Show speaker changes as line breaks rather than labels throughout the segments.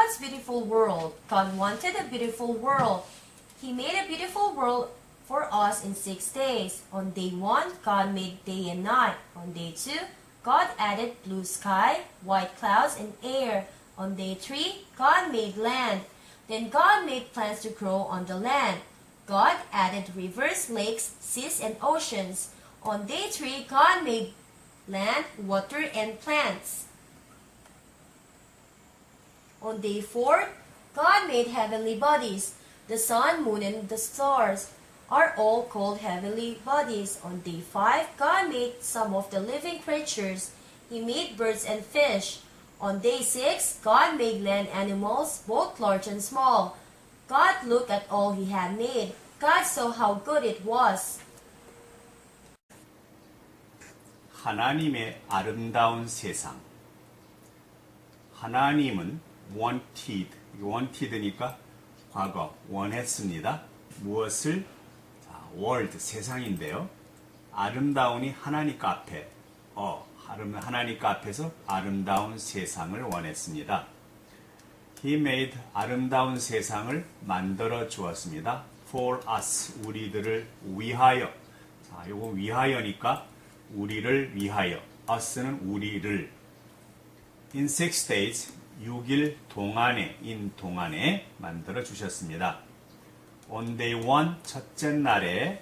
God's beautiful world. God wanted a beautiful world. He made a beautiful world for us in 6 days. On day 1, God made day and night. On day 2, God added blue sky, white clouds, and air. On day 3, God made land. Then God made plants to grow on the land. God added rivers, lakes, seas, and oceans. On day 3, God made land, water, and plants. On day 4, God made heavenly bodies. The sun, moon, and the stars are all called heavenly bodies. On day 5, God made some of the living creatures. He made birds and fish. On day 6, God made land animals, both large and small. God looked at all He had made. God saw how good it was.
하나님의 아름다운 세상. 하나님은 wanted니까 과거 원했습니다. 무엇을? world 세상인데요. 아름다운이 하나님과 앞에 하나님과 앞에서 아름다운 세상을 원했습니다. He made 아름다운 세상을 만들어 주었습니다. For us 우리들을 위하여. 자, 요거 위하여니까 우리를 위하여. us는 우리를. In 6 days 6일 동안에 만들어 주셨습니다. On day 1 첫째 날에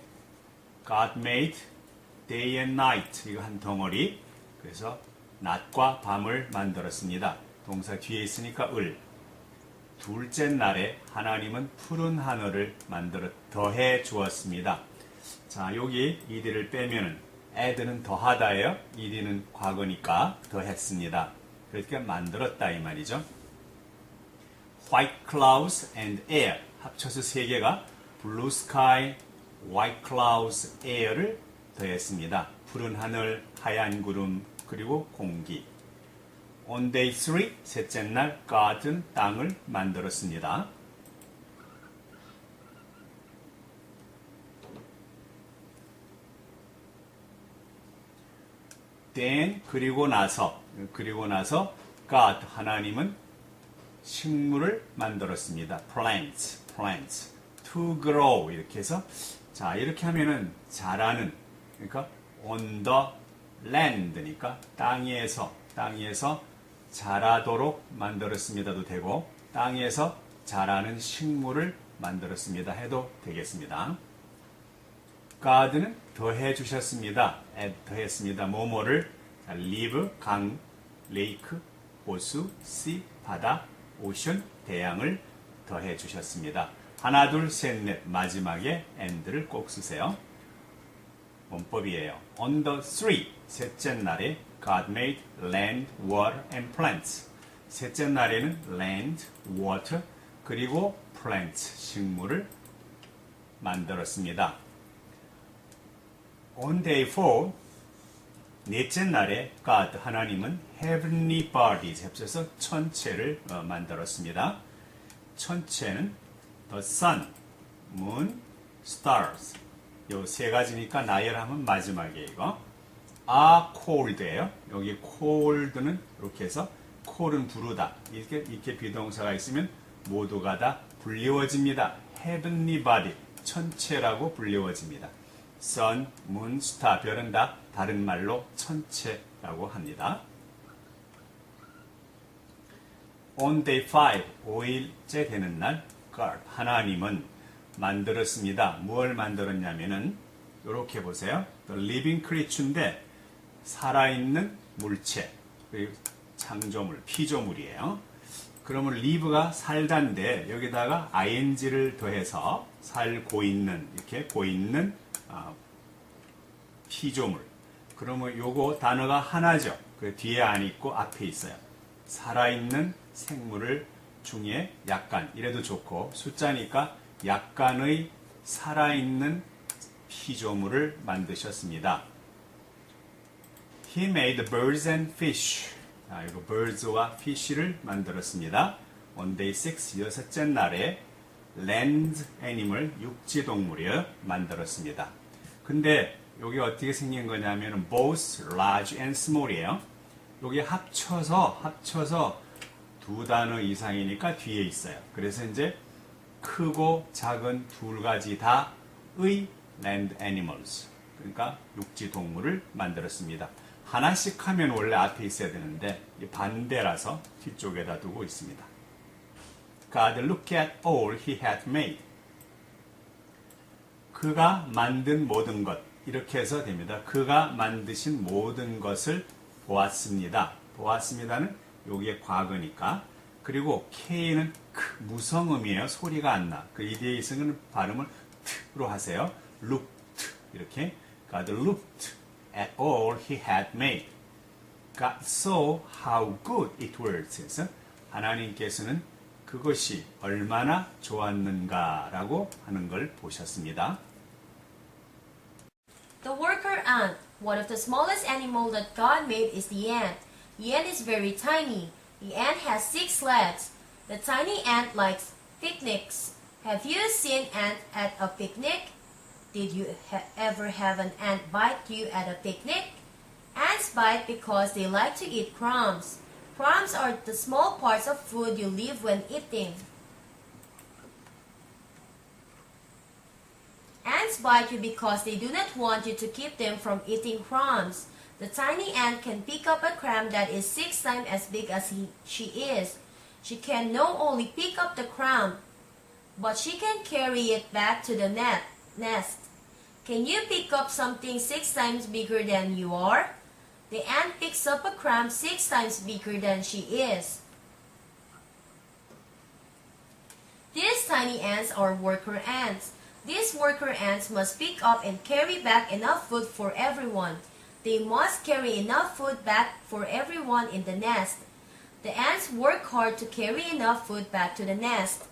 God made day and night 이거 한 덩어리. 그래서 낮과 밤을 만들었습니다. 동사 뒤에 있으니까 을. 둘째 날에 하나님은 푸른 하늘을 만들어 더해 주었습니다. 자, 여기 ed를 빼면은 add는 더하다예요. ed는 과거니까 더했습니다. 그러니까 만들었다 이 말이죠. White clouds and air 합쳐서 세 개가 blue sky, white clouds, air를 더했습니다. 푸른 하늘, 하얀 구름, 그리고 공기. On day 3, 셋째 날, God은 땅을 만들었습니다. Then, 그리고 나서 God, 하나님은 식물을 만들었습니다. plants, to grow, 이렇게 해서, 자, 이렇게 하면은 자라는, 그러니까 on the land니까 땅에서 자라도록 만들었습니다도 되고, 땅에서 자라는 식물을 만들었습니다 해도 되겠습니다. God는 더해 주셨습니다. add 더했습니다. 뭐뭐를 live, 강, lake, 호수, sea, 바다, ocean, 대양을 더해 주셨습니다. 하나, 둘, 셋, 넷 마지막에 and를 꼭 쓰세요. 문법이에요. On the 3, 셋째 날에 God made land, water, and plants. 셋째 날에는 land, water, 그리고 plants, 식물을 만들었습니다. On day 4, 넷째 날에 God, 하나님은 heavenly bodies, 합쳐서 천체를 만들었습니다. 천체는 the sun, moon, stars. 요 세 가지니까 나열하면 마지막에 이거. are cold예요. 여기 cold는 이렇게 해서 cold은 부르다. 이렇게 비동사가 있으면 모두가 다 불리워집니다. heavenly body, 천체라고 불리워집니다. sun, moon, star, 별은 다 다른 말로 천체라고 합니다. On day 5, 5일째 되는 날, God, 하나님은 만들었습니다. 무엇을 만들었냐면은, 이렇게 보세요. The living creature인데, 살아있는 물체, 그리고 창조물, 피조물이에요. 그러면 live가 살다인데, 여기다가 ing를 더해서 살고 있는, 이렇게 보이는 피조물. 그러면 요거 단어가 하나죠. 그 뒤에 안 있고 앞에 있어요. 살아있는 생물을 중에 약간, 이래도 좋고, 숫자니까 약간의 살아있는 피조물을 만드셨습니다. He made birds and fish. 이거 birds와 fish를 만들었습니다. On day 6, 여섯째 날에 land animal, 육지동물을 만들었습니다. 근데 여기 어떻게 생긴 거냐면 both large and small이에요. 여기 합쳐서 두 단어 이상이니까 뒤에 있어요. 그래서 이제 크고 작은 두 가지 다의 land animals, 그러니까 육지 동물을 만들었습니다. 하나씩 하면 원래 앞에 있어야 되는데 반대라서 뒤쪽에다 두고 있습니다. God looked at all he had made. 그가 만든 모든 것, 이렇게 해서 됩니다. 그가 만드신 모든 것을 보았습니다. 보았습니다는 여기에 과거니까. 그리고 K는 무성음이에요. 소리가 안 나. 그 이 뒤에 있으면 발음을 t로 하세요. looked, 이렇게. God looked at all he had made. God saw how good it was. 그래서 하나님께서는 그것이 얼마나 좋았는가라고 하는 걸 보셨습니다.
The worker ant. One of the smallest animals that God made is the ant. The ant is very tiny. The ant has 6 legs. The tiny ant likes picnics. Have you seen ant at a picnic? Did you ever have an ant bite you at a picnic? Ants bite because they like to eat crumbs. Crumbs are the small parts of food you leave when eating. Ants bite you because they do not want you to keep them from eating crumbs. The tiny ant can pick up a crumb that is 6 times as big as she is. She can not only pick up the crumb, but she can carry it back to the nest. Can you pick up something 6 times bigger than you are? The ant picks up a crumb 6 times bigger than she is. These tiny ants are worker ants. These worker ants must pick up and carry back enough food for everyone. They must carry enough food back for everyone in the nest. The ants work hard to carry enough food back to the nest.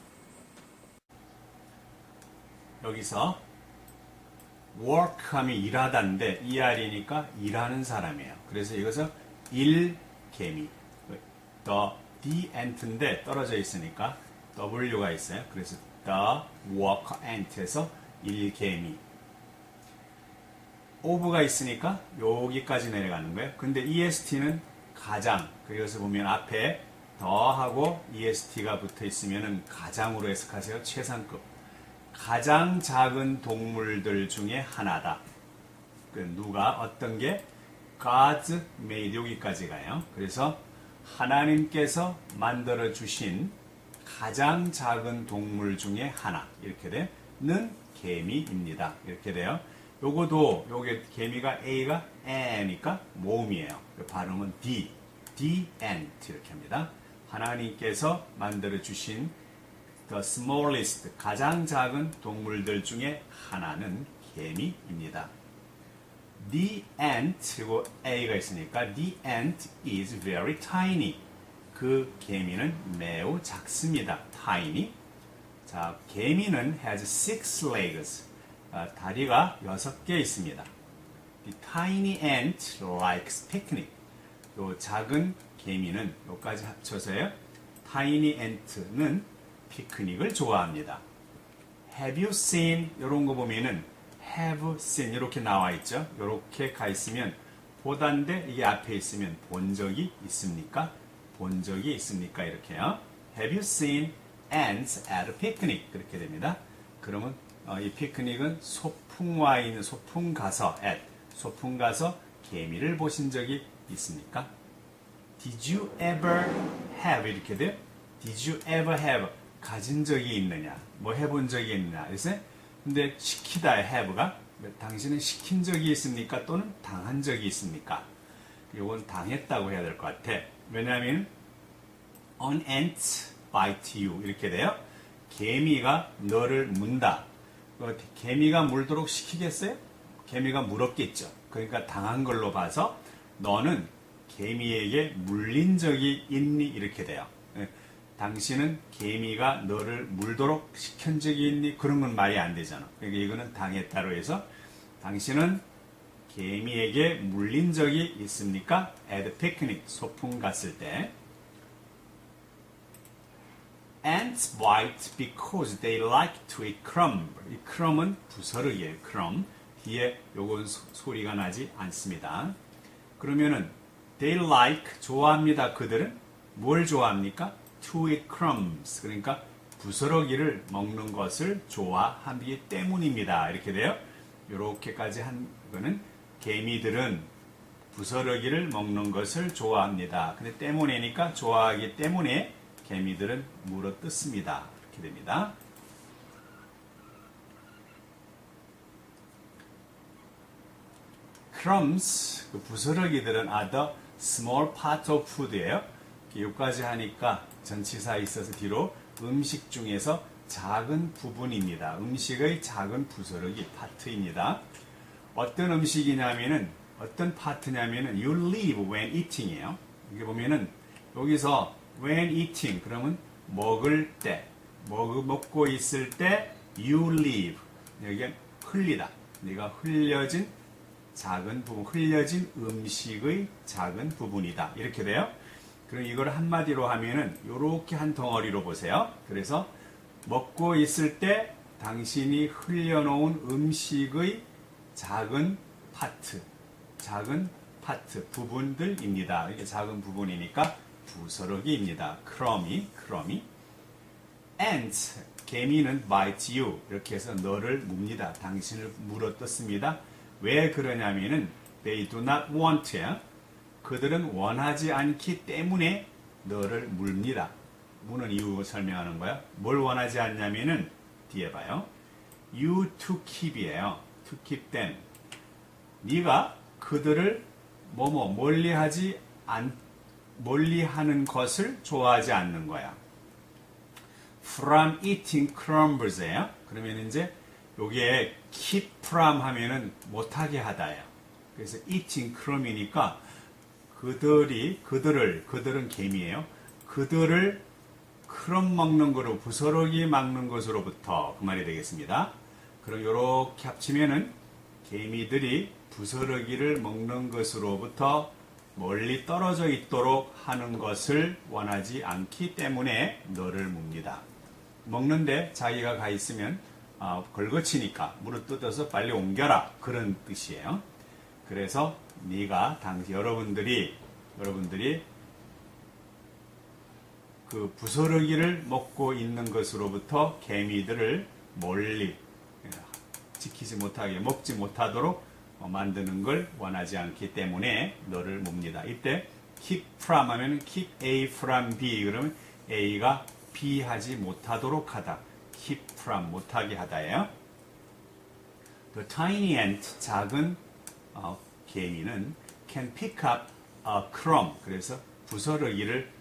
여기서
work하면 일하다인데 ER이니까 일하는 사람이에요. 그래서 이것은 일개미. the ant인데 떨어져 있으니까 W가 있어요. 그래서 the worker ant에서 일개미. of가 있으니까 여기까지 내려가는 거예요. 근데 EST는 가장, 여기서 보면 앞에 더하고 EST가 붙어 있으면 가장으로 해석하세요. 최상급. 가장 작은 동물들 중에 하나다. 누가 어떤 게 God's made 여기까지 가요. 그래서 하나님께서 만들어 주신 가장 작은 동물 중에 하나 이렇게 되는 개미입니다. 이렇게 돼요. 요거도 요게 개미가 A가 N이니까 모음이에요. 발음은 D, the ant 이렇게 합니다. 하나님께서 만들어 주신 the smallest 가장 작은 동물들 중에 하나는 개미입니다. The ant 그리고 A가 있으니까 the ant is very tiny. 그 개미는 매우 작습니다. tiny. 자, 개미는 has 6 legs. 다리가 6개 있습니다. The tiny ant likes picnic. 요 작은 개미는 요까지 합쳐서요. tiny ant는 피크닉을 좋아합니다. Have you seen? 이런 거 보면은 have seen 이렇게 나와 있죠. 이렇게 가 있으면 보다인데 이게 앞에 있으면 본 적이 있습니까? 본 적이 있습니까? 이렇게요. Have you seen ants at a picnic? 그렇게 됩니다. 그러면 이 피크닉은 소풍 와 있는 소풍 가서 at 소풍 가서 개미를 보신 적이 있습니까? Did you ever have 이렇게 돼요. Did you ever have 가진 적이 있느냐? 뭐 해본 적이 있느냐? 그래서 근데 시키다 have가 당신은 시킨 적이 있습니까? 또는 당한 적이 있습니까? 이건 당했다고 해야 될 것 같아. 왜냐하면 an ant bite you 이렇게 돼요. 개미가 너를 문다. 개미가 물도록 시키겠어요? 개미가 물었겠죠. 그러니까 당한 걸로 봐서 너는 개미에게 물린 적이 있니? 이렇게 돼요. 당신은 개미가 너를 물도록 시킨 적이 있니? 그런 건 말이 안 되잖아. 그러니까 이거는 당했다로 해서 당신은 개미에게 물린 적이 있습니까? at picnic, 소풍 갔을 때. Ants bite because they like to eat crumb. 이 crumb은 부스러기예요. crumb. 뒤에 요건 소리가 나지 않습니다. 그러면은 they like 좋아합니다. 그들은 뭘 좋아합니까? to eat crumbs. 그러니까 부스러기를 먹는 것을 좋아하기 때문입니다. 이렇게 돼요. 이렇게까지 한 거는 개미들은 부스러기를 먹는 것을 좋아합니다. 근데 때문에니까 좋아하기 때문에 개미들은 물어뜯습니다. 이렇게 됩니다. crumbs, 그 부스러기들은 are the small part of food예요. 여기까지 하니까 전치사 있어서 뒤로 음식 중에서 작은 부분입니다. 음식의 작은 부스러기 파트입니다. 어떤 음식이냐면은 어떤 파트냐면은 you leave when eating이에요. 여기 보면은 여기서 when eating 그러면 먹을 때 먹고 있을 때 you leave 여기 흘리다 네가 흘려진 작은 부분 흘려진 음식의 작은 부분이다 이렇게 돼요. 그럼 이걸 한마디로 하면은 요렇게 한 덩어리로 보세요. 그래서 먹고 있을 때 당신이 흘려놓은 음식의 작은 파트 부분들입니다. 이게 작은 부분이니까 부스러기입니다. 크러미. Ants, 개미는 bite you. 이렇게 해서 너를 묵니다. 당신을 물어뜯습니다. 왜 그러냐면은 they do not want you. 그들은 원하지 않기 때문에 너를 물립니다. 무는 이유 설명하는 거야. 뭘 원하지 않냐면은 뒤에 봐요. You to keep이에요. To keep them. 네가 그들을 멀리하는 것을 좋아하지 않는 거야. From eating crumbs예요. 그러면 이제 요게 keep from 하면은 못하게 하다예요. 그래서 eating crumb이니까 그들은 개미예요. 그들을 크럼 먹는 거로 부스러기 먹는 것으로부터 그 말이 되겠습니다. 그럼 요렇게 합치면은 개미들이 부스러기를 먹는 것으로부터 멀리 떨어져 있도록 하는 것을 원하지 않기 때문에 너를 묵니다. 먹는데 자기가 가 있으면 걸거치니까 물을 뜯어서 빨리 옮겨라 그런 뜻이에요. 그래서 여러분들이 그 부스러기를 먹고 있는 것으로부터 개미들을 멀리 지키지 못하게 먹지 못하도록 만드는 걸 원하지 않기 때문에 너를 묵니다. 이때 keep from 하면 keep A from B 그러면 A가 B 하지 못하도록 하다. keep from 못하게 하다예요. The tiny ant 작은 개미는 can pick up a crumb 그래서 부스러기를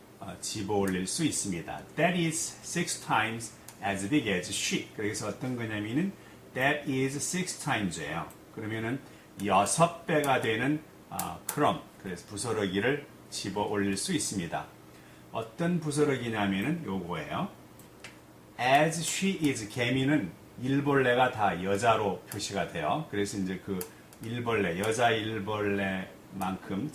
집어 올릴 수 있습니다. That is 6 times as big as she. 그래서 어떤 거냐면은 that is 6 times예요. 그러면은 6배가 되는 crumb 그래서 부스러기를 집어 올릴 수 있습니다. 어떤 부스러기냐면은 요거예요. As she is 개미는 일벌레가 다 여자로 표시가 돼요. 그래서 이제 그 일벌레 여자 일벌레만큼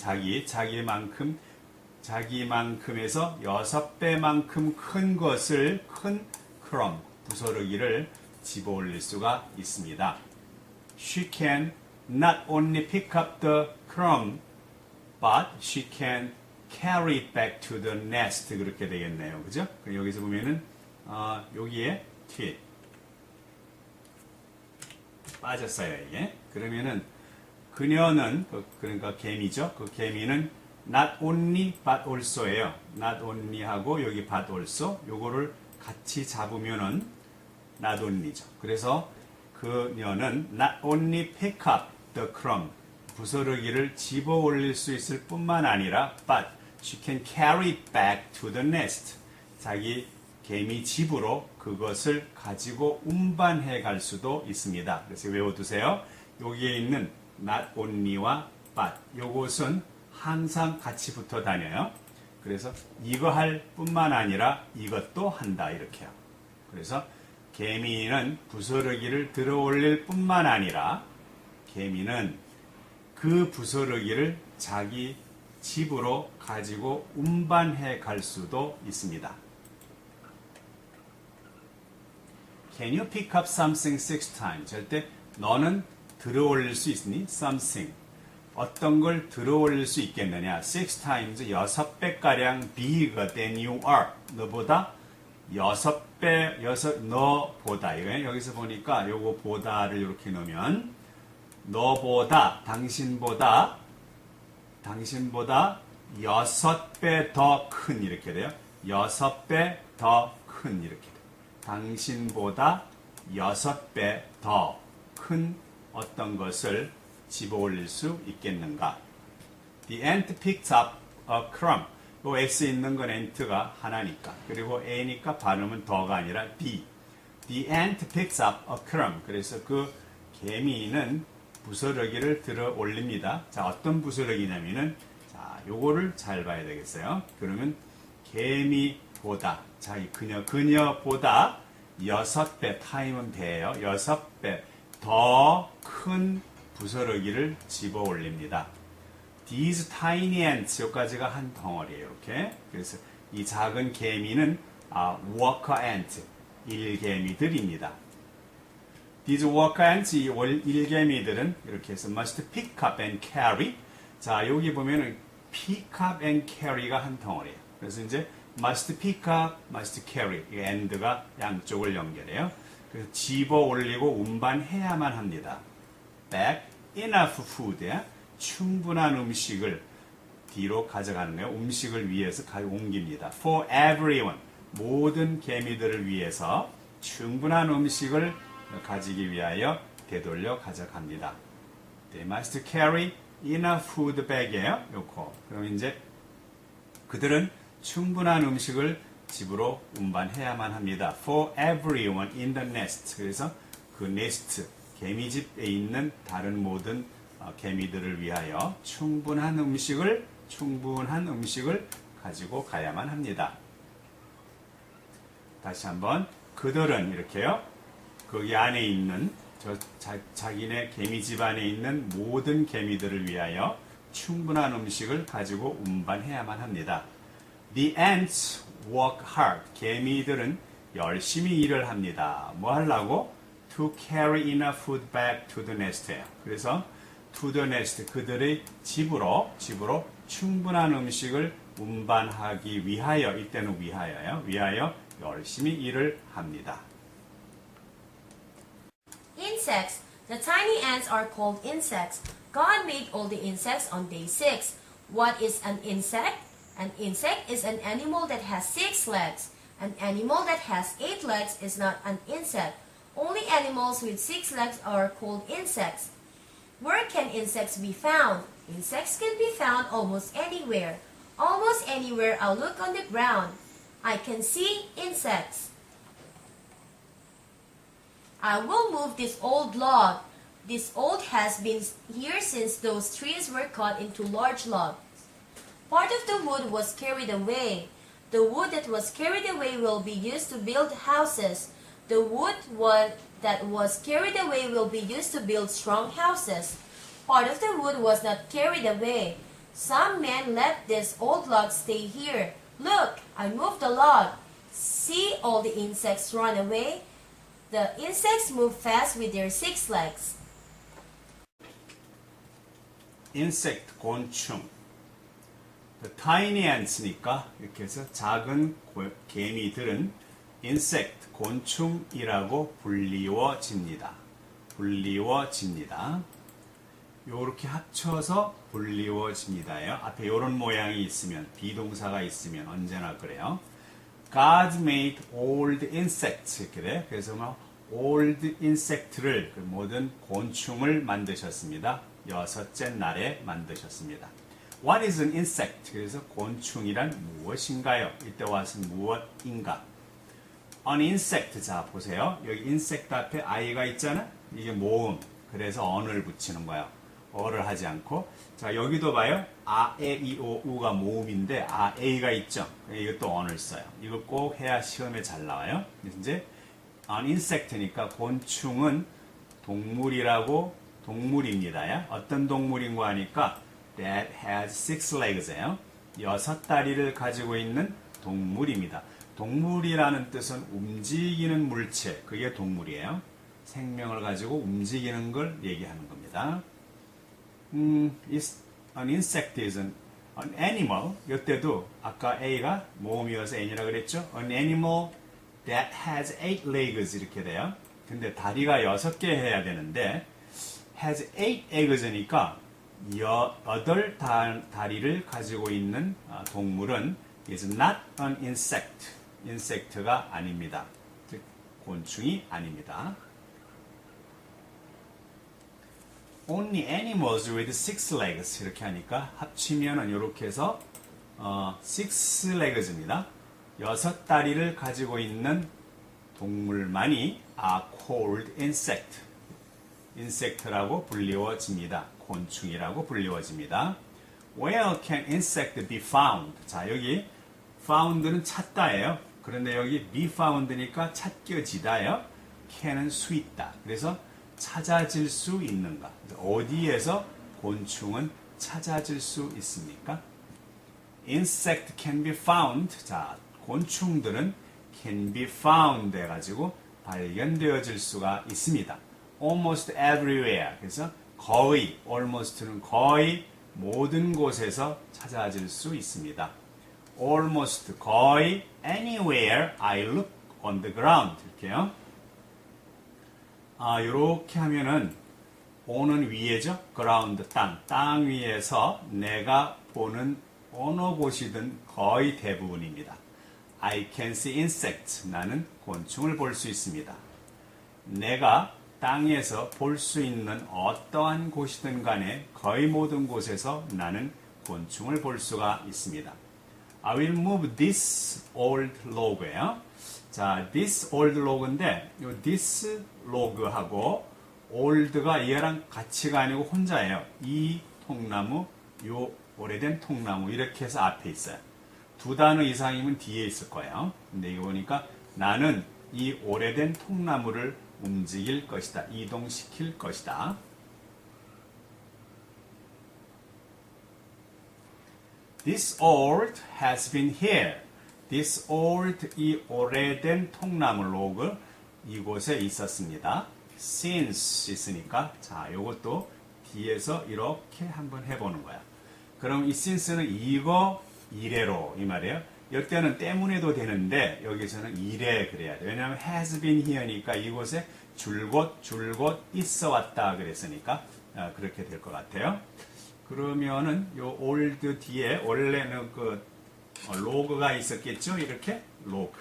자기만큼에서 6배만큼 큰 것을 큰 crumb 부스러기를 집어 올릴 수가 있습니다. She can not only pick up the crumb, but she can carry it back to the nest. 그렇게 되겠네요. 그죠? 여기서 보면은, 여기에 twit. 빠졌어요, 이게. 그러면은, 그녀는, 그러니까 개미죠? 그 개미는 not only but also예요. not only 하고 여기 but also. 요거를 같이 잡으면은 not only죠. 그래서 그녀는 not only pick up the crumb 부스러기를 집어 올릴 수 있을 뿐만 아니라 but she can carry it back to the nest 자기 개미 집으로 그것을 가지고 운반해 갈 수도 있습니다. 그래서 외워두세요. 여기에 있는 not only와 but 요것은 항상 같이 붙어 다녀요. 그래서 이거 할 뿐만 아니라 이것도 한다 이렇게요. 그래서 개미는 부스러기를 들어 올릴 뿐만 아니라 개미는 그 부스러기를 자기 집으로 가지고 운반해 갈 수도 있습니다. Can you pick up something 6 times? 할 때 너는 들어 올릴 수 있니? Something. 어떤 걸 들어 올릴 수 있겠느냐? 6 times 6배가량 bigger than you are. 너보다 6배, 너보다. 이거 여기서 보니까 요거 보다를 이렇게 넣으면 너보다, 당신보다 6배 더 큰 이렇게 돼요. 6배 더 큰 이렇게 돼요. 당신보다 6배 더 큰 어떤 것을 집어 올릴 수 있겠는가? The ant picked up a crumb. 요 X에 있는 건 ant가 하나니까. 그리고 A니까 발음은 더가 아니라 D. The ant picks up a crumb. 그래서 그 개미는 부스러기를 들어 올립니다. 자, 어떤 부스러기냐면은, 자, 요거를 잘 봐야 되겠어요. 그러면 개미보다, 자, 그녀보다 6배, 타임은 배예요. 6배 더 큰 부스러기를 집어 올립니다. These tiny ants, 여기까지가 한 덩어리예요. 이렇게. 그래서 이 작은 개미는 worker ant, 일개미들입니다. These worker ants, 이 일개미들은 이렇게 해서 must pick up and carry. 자, 여기 보면은 pick up and carry가 한 덩어리예요. 그래서 이제 must pick up, must carry. 이 and가 양쪽을 연결해요. 그래서 집어 올리고 운반해야만 합니다. Back, enough food. 충분한 음식을 뒤로 가져가는 거예요. 음식을 위해서 옮깁니다. For everyone. 모든 개미들을 위해서 충분한 음식을 가지기 위하여 되돌려 가져갑니다. They must carry enough food bag이에요. 요거. 그럼 이제 그들은 충분한 음식을 집으로 운반해야만 합니다. For everyone in the nest. 그래서 그 nest, 개미집에 있는 다른 모든 개미들을 위하여 충분한 음식을 가지고 가야만 합니다. 다시 한번 그들은 이렇게요. 거기 안에 있는 자기네 개미집 안에 있는 모든 개미들을 위하여 충분한 음식을 가지고 운반해야만 합니다. The ants work hard. 개미들은 열심히 일을 합니다. 뭐 하려고? To carry enough food back to the nest예요. 그래서 to the nest, 그들의 집으로 충분한 음식을 운반하기 위하여, 이때는 위하여요. 위하여 열심히 일을 합니다.
Insects. The tiny ants are called insects. God made all the insects on day 6. What is an insect? An insect is an animal that has 6 legs. An animal that has 8 legs is not an insect. Only animals with 6 legs are called insects. Where can insects be found? Insects can be found almost anywhere. Almost anywhere I look on the ground, I can see insects. I will move this old log. This old has been here since those trees were cut into large logs. Part of the wood was carried away. The wood that was carried away will be used to build houses. The wood that was carried away will be used to build strong houses. Part of the wood was not carried away. Some men let this old log stay here. Look, I moved the log. See all the insects run away? The insects move fast with their 6 legs.
insect, 곤충. The tiny ants니까 이렇게 해서 작은 개미들은 insect, 곤충이라고 불리워집니다. 요렇게 합쳐서 불리워집니다요. 앞에 요런 모양이 있으면, 비동사가 있으면 언제나 그래요. God made all the insects 이렇게 돼. 그래서 all the insect를, 그 모든 곤충을 만드셨습니다. 6째 날에 만드셨습니다. What is an insect? 그래서 곤충이란 무엇인가요? 이때 와서 무엇인가? An insect. 자, 보세요. 여기 insect 앞에 i가 있잖아? 이게 모음. 그래서 on을 붙이는 거예요. 어를 하지 않고. 자, 여기도 봐요. 아, 에, 이, 오, 우가 모음인데, 아, 에이가 있죠? 이것도 on을 써요. 이거 꼭 해야 시험에 잘 나와요. 이제, an insect니까 곤충은 동물입니다. 어떤 동물인가 하니까, that has 6 legs예요. 6다리를 가지고 있는 동물입니다. 동물이라는 뜻은 움직이는 물체, 그게 동물이에요. 생명을 가지고 움직이는 걸 얘기하는 겁니다. is an insect is an animal. 이때도 아까 A가 모음이어서 N이라 그랬죠. An animal that has 8 legs 이렇게 돼요. 근데 다리가 6개 해야 되는데 has 8 eggs니까 8 다리를 가지고 있는 동물은 is not an insect. 인섹트가 아닙니다. 즉 곤충이 아닙니다. Only animals with 6 legs 이렇게 하니까 합치면은 이렇게 해서 6 legs입니다. 6다리를 가지고 있는 동물만이 are called insect. 인섹트라고 불리워집니다. 곤충이라고 불리워집니다. Where can insect be found? 자, 여기 found는 찾다예요. 그런데 여기 be found니까 찾겨지다예요. can은 수 있다. 그래서 찾아질 수 있는가? 어디에서 곤충은 찾아질 수 있습니까? Insect can be found. 자, 곤충들은 can be found 해가지고 발견되어질 수가 있습니다. Almost everywhere. 그래서 거의, almost는 거의 모든 곳에서 찾아질 수 있습니다. Almost 거의 anywhere I look on the ground. 이렇게요. 이렇게 하면은 on은 위에죠. ground 땅 위에서 내가 보는 어느 곳이든 거의 대부분입니다. I can see insects. 나는 곤충을 볼 수 있습니다. 내가 땅에서 볼 수 있는 어떠한 곳이든 간에 거의 모든 곳에서 나는 곤충을 볼 수가 있습니다. I will move this old log예요. 자, this old log인데 이 this log하고 old가 얘랑 같이가 아니고 혼자예요. 이 통나무, 요 오래된 통나무 이렇게 해서 앞에 있어요. 두 단어 이상이면 뒤에 있을 거예요. 근데 이거 보니까 나는 이 오래된 통나무를 움직일 것이다. 이동시킬 것이다. This old has been here. This old, 이 오래된 통나무 로그 이곳에 있었습니다. Since 있으니까 자, 요것도 뒤에서 이렇게 한번 해보는 거야. 그럼 이 since는 이거 이래로 이 말이에요. 이때는 때문에도 되는데 여기서는 이래 그래야 돼. 왜냐하면 has been here니까 이곳에 줄곧 있어 왔다 그랬으니까 그렇게 될 것 같아요. 그러면은 요 old 뒤에 원래는 그 로그가 있었겠죠? 이렇게 로그.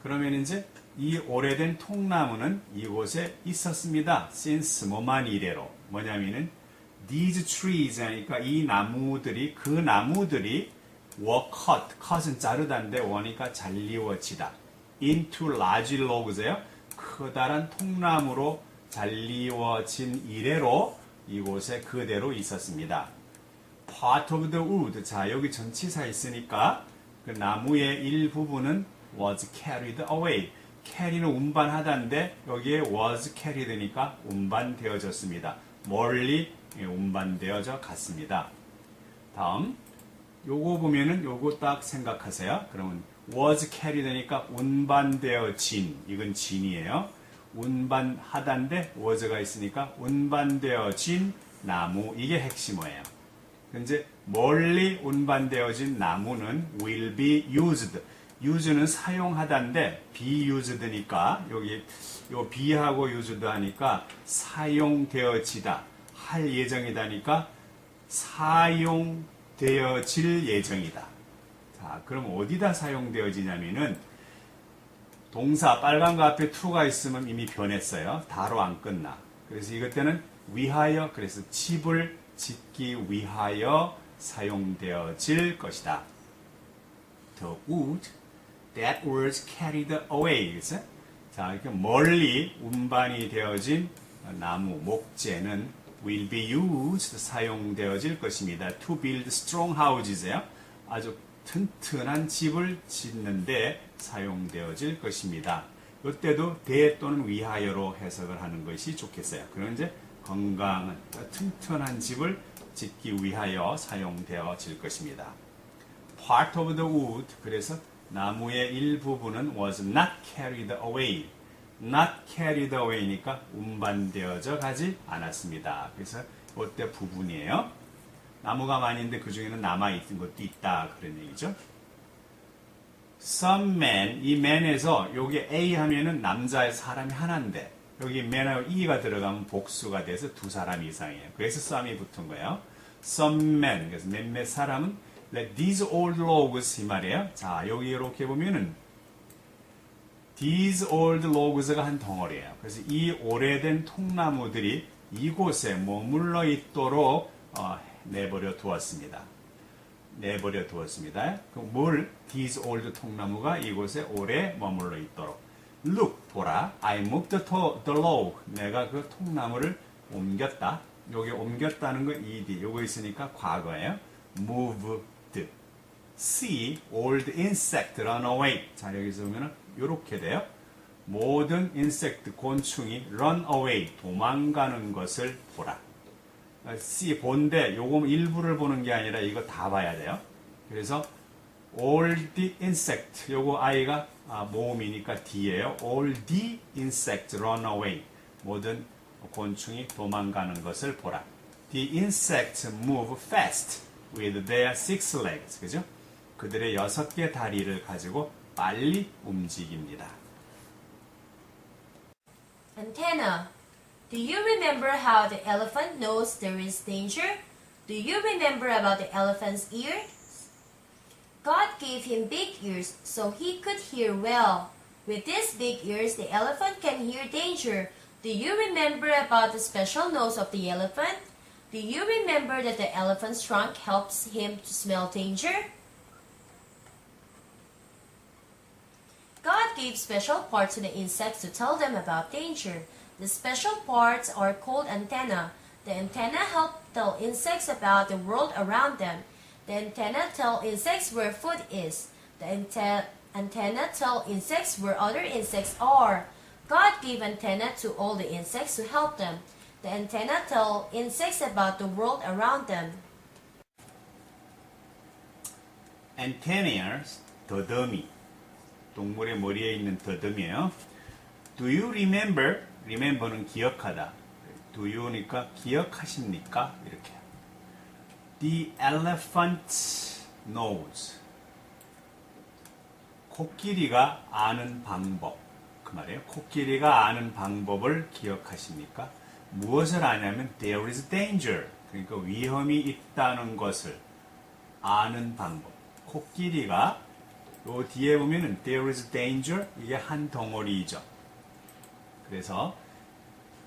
그러면 이제 이 오래된 통나무는 이곳에 있었습니다. since 뭐만 이래로. 뭐냐면은 these trees 하니까 이 나무들이 그 나무들이 were cut은 자르다인데 원이니까 잘리워지다. into large logs예요. 커다란 통나무로 잘리워진 이래로 이곳에 그대로 있었습니다. part of the wood. 자, 여기 전치사 있으니까 그 나무의 일부분은 was carried away. carry는 운반하다인데 여기에 was carried니까 운반되어졌습니다. 멀리 운반되어져 갔습니다. 다음 요거 보면은 요거 딱 생각하세요. 그러면 was carried니까 운반되어진. 이건 진이에요. 운반하다인데 was가 있으니까 운반되어진 나무. 이게 핵심어예요. 이제 멀리 운반되어진 나무는 will be used. use는 사용하다인데 be used니까 여기 요 be하고 used 하니까 사용되어지다. 할 예정이다니까 사용되어질 예정이다. 자, 그럼 어디다 사용되어지냐면은 동사 빨간 거 앞에 to가 있으면 이미 변했어요. 다로 안 끝나. 그래서 이것 때는 위하여, 그래서 집을 짓기 위하여 사용되어질 것이다. The wood that was carried away. 그래서 자, 이렇게 멀리 운반이 되어진 나무, 목재는 will be used, 사용되어질 것입니다. To build strong houses예요. 아주 튼튼한 집을 짓는데 사용되어질 것입니다. 이때도 대 또는 위하여로 해석을 하는 것이 좋겠어요. 그럼 이제 건강한 튼튼한 집을 짓기 위하여 사용되어질 것입니다. Part of the wood, 그래서 나무의 일부분은 was not carried away. not carried away니까 운반되어져 가지 않았습니다. 그래서 이때 부분이에요. 나무가 많이 있는데 그 중에는 남아있는 것도 있다. 그런 얘기죠. Some man, 이 man에서 여기 A 하면은 남자의 사람이 하나인데 여기 man하고 e가 들어가면 복수가 돼서 두 사람 이상이에요. 그래서 some이 붙은 거예요. Some men, 그래서 몇몇 사람은 let these old logs 이 말이에요. 자, 여기 이렇게 보면은 these old logs가 한 덩어리예요. 그래서 이 오래된 통나무들이 이곳에 머물러 있도록 내버려 두었습니다. 그럼 뭘 these old 통나무가 이곳에 오래 머물러 있도록. Look, 보라. I moved the log. 내가 그 통나무를 옮겼다. 여기 옮겼다는 거 ed. 요거 있으니까 과거예요. moved. See old insect run away. 자, 여기서 보면은 요렇게 돼요. 모든 insect, 곤충이 run away, 도망가는 것을 보라. see, 본데 요거 일부를 보는 게 아니라 이거 다 봐야 돼요. 그래서 all the insect, 요거 i가 모음이니까 d예요. all the insect run away. 모든 곤충이 도망가는 것을 보라. The insects move fast with their 6 legs. 그죠? 그들의 6개 다리를 가지고 빨리 움직입니다.
Antenna. Do you remember how the elephant knows there is danger? Do you remember about the elephant's ears? God gave him big ears so he could hear well. With these big ears, the elephant can hear danger. Do you remember about the special nose of the elephant? Do you remember that the elephant's trunk helps him to smell danger? God gave special parts to the insects to tell them about danger. The special parts are called antennae. The antennae help tell insects about the world around them. The antennae tell insects where food is. The antennae tell insects where other insects are. God gave antennae to all the insects to help them. The antennae tell insects about the world around them.
Antennae, 더듬이. 동물의 머리에 있는 더듬이에요. Do you remember? remember는 기억하다. Do you니까 기억하십니까? 이렇게. The elephant knows. 코끼리가 아는 방법. 그 말이에요. 코끼리가 아는 방법을 기억하십니까? 무엇을 아냐면 there is danger. 그러니까 위험이 있다는 것을 아는 방법. 코끼리가 요 뒤에 보면은 there is danger 이게 한 덩어리이죠. 그래서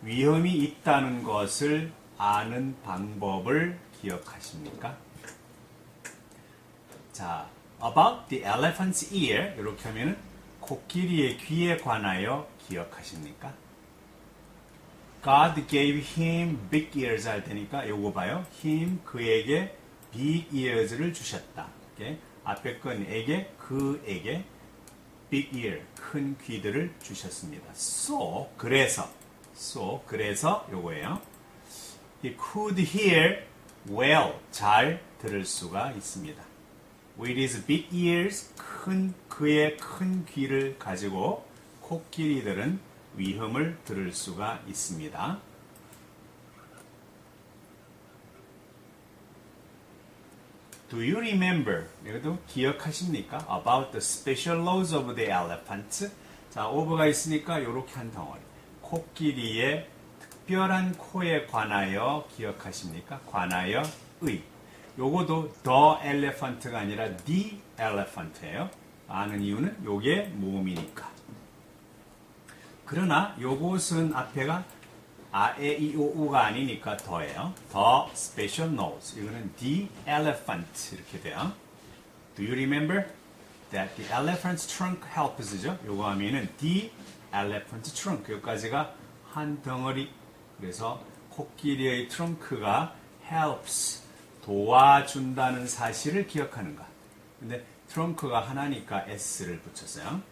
위험이 있다는 것을 아는 방법을 기억하십니까? 자, about the elephant's ear 이렇게 하면은 코끼리의 귀에 관하여 기억하십니까? God gave him big ears 할 테니까 요거 봐요. him 그에게 big ears를 주셨다. 이렇게. 앞에 건에게 그에게 big ear 큰 귀들을 주셨습니다. 그래서 요거예요. He could hear well 잘 들을 수가 있습니다. With his big ears 그의 큰 귀를 가지고 코끼리들은 위험을 들을 수가 있습니다. Do you remember? 이것도 기억하십니까? About the special laws of the elephant. 자, over가 있으니까 이렇게 한 덩어리. 코끼리의 특별한 코에 관하여 기억하십니까? 관하여 의. 요거도 the elephant가 아니라 the elephant예요. 아는 이유는 요게 모음이니까. 그러나 요것은 앞에가 아에이오우가 아니니까 더예요. The special nose. 이거는 the elephant 이렇게 돼요. Do you remember that the elephant's trunk helps죠? 요거 하면은 the elephant trunk 여기까지가 한 덩어리. 그래서 코끼리의 트렁크가 helps 도와준다는 사실을 기억하는가. 근데 트렁크가 하나니까 s를 붙였어요.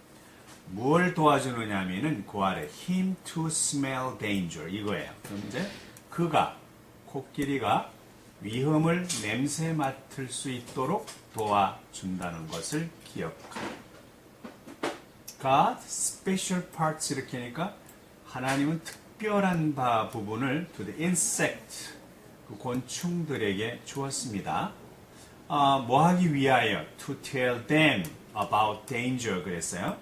뭘 도와주느냐 하면은 그 아래 him to smell danger 이거예요. 그럼 이제 그가 코끼리가 위험을 냄새 맡을 수 있도록 도와준다는 것을 기억하라. God special parts 이렇게 하니까 하나님은 특별한 부분을 to the insect, 그 곤충들에게 주었습니다. 뭐 하기 위하여? To tell them about danger 그랬어요.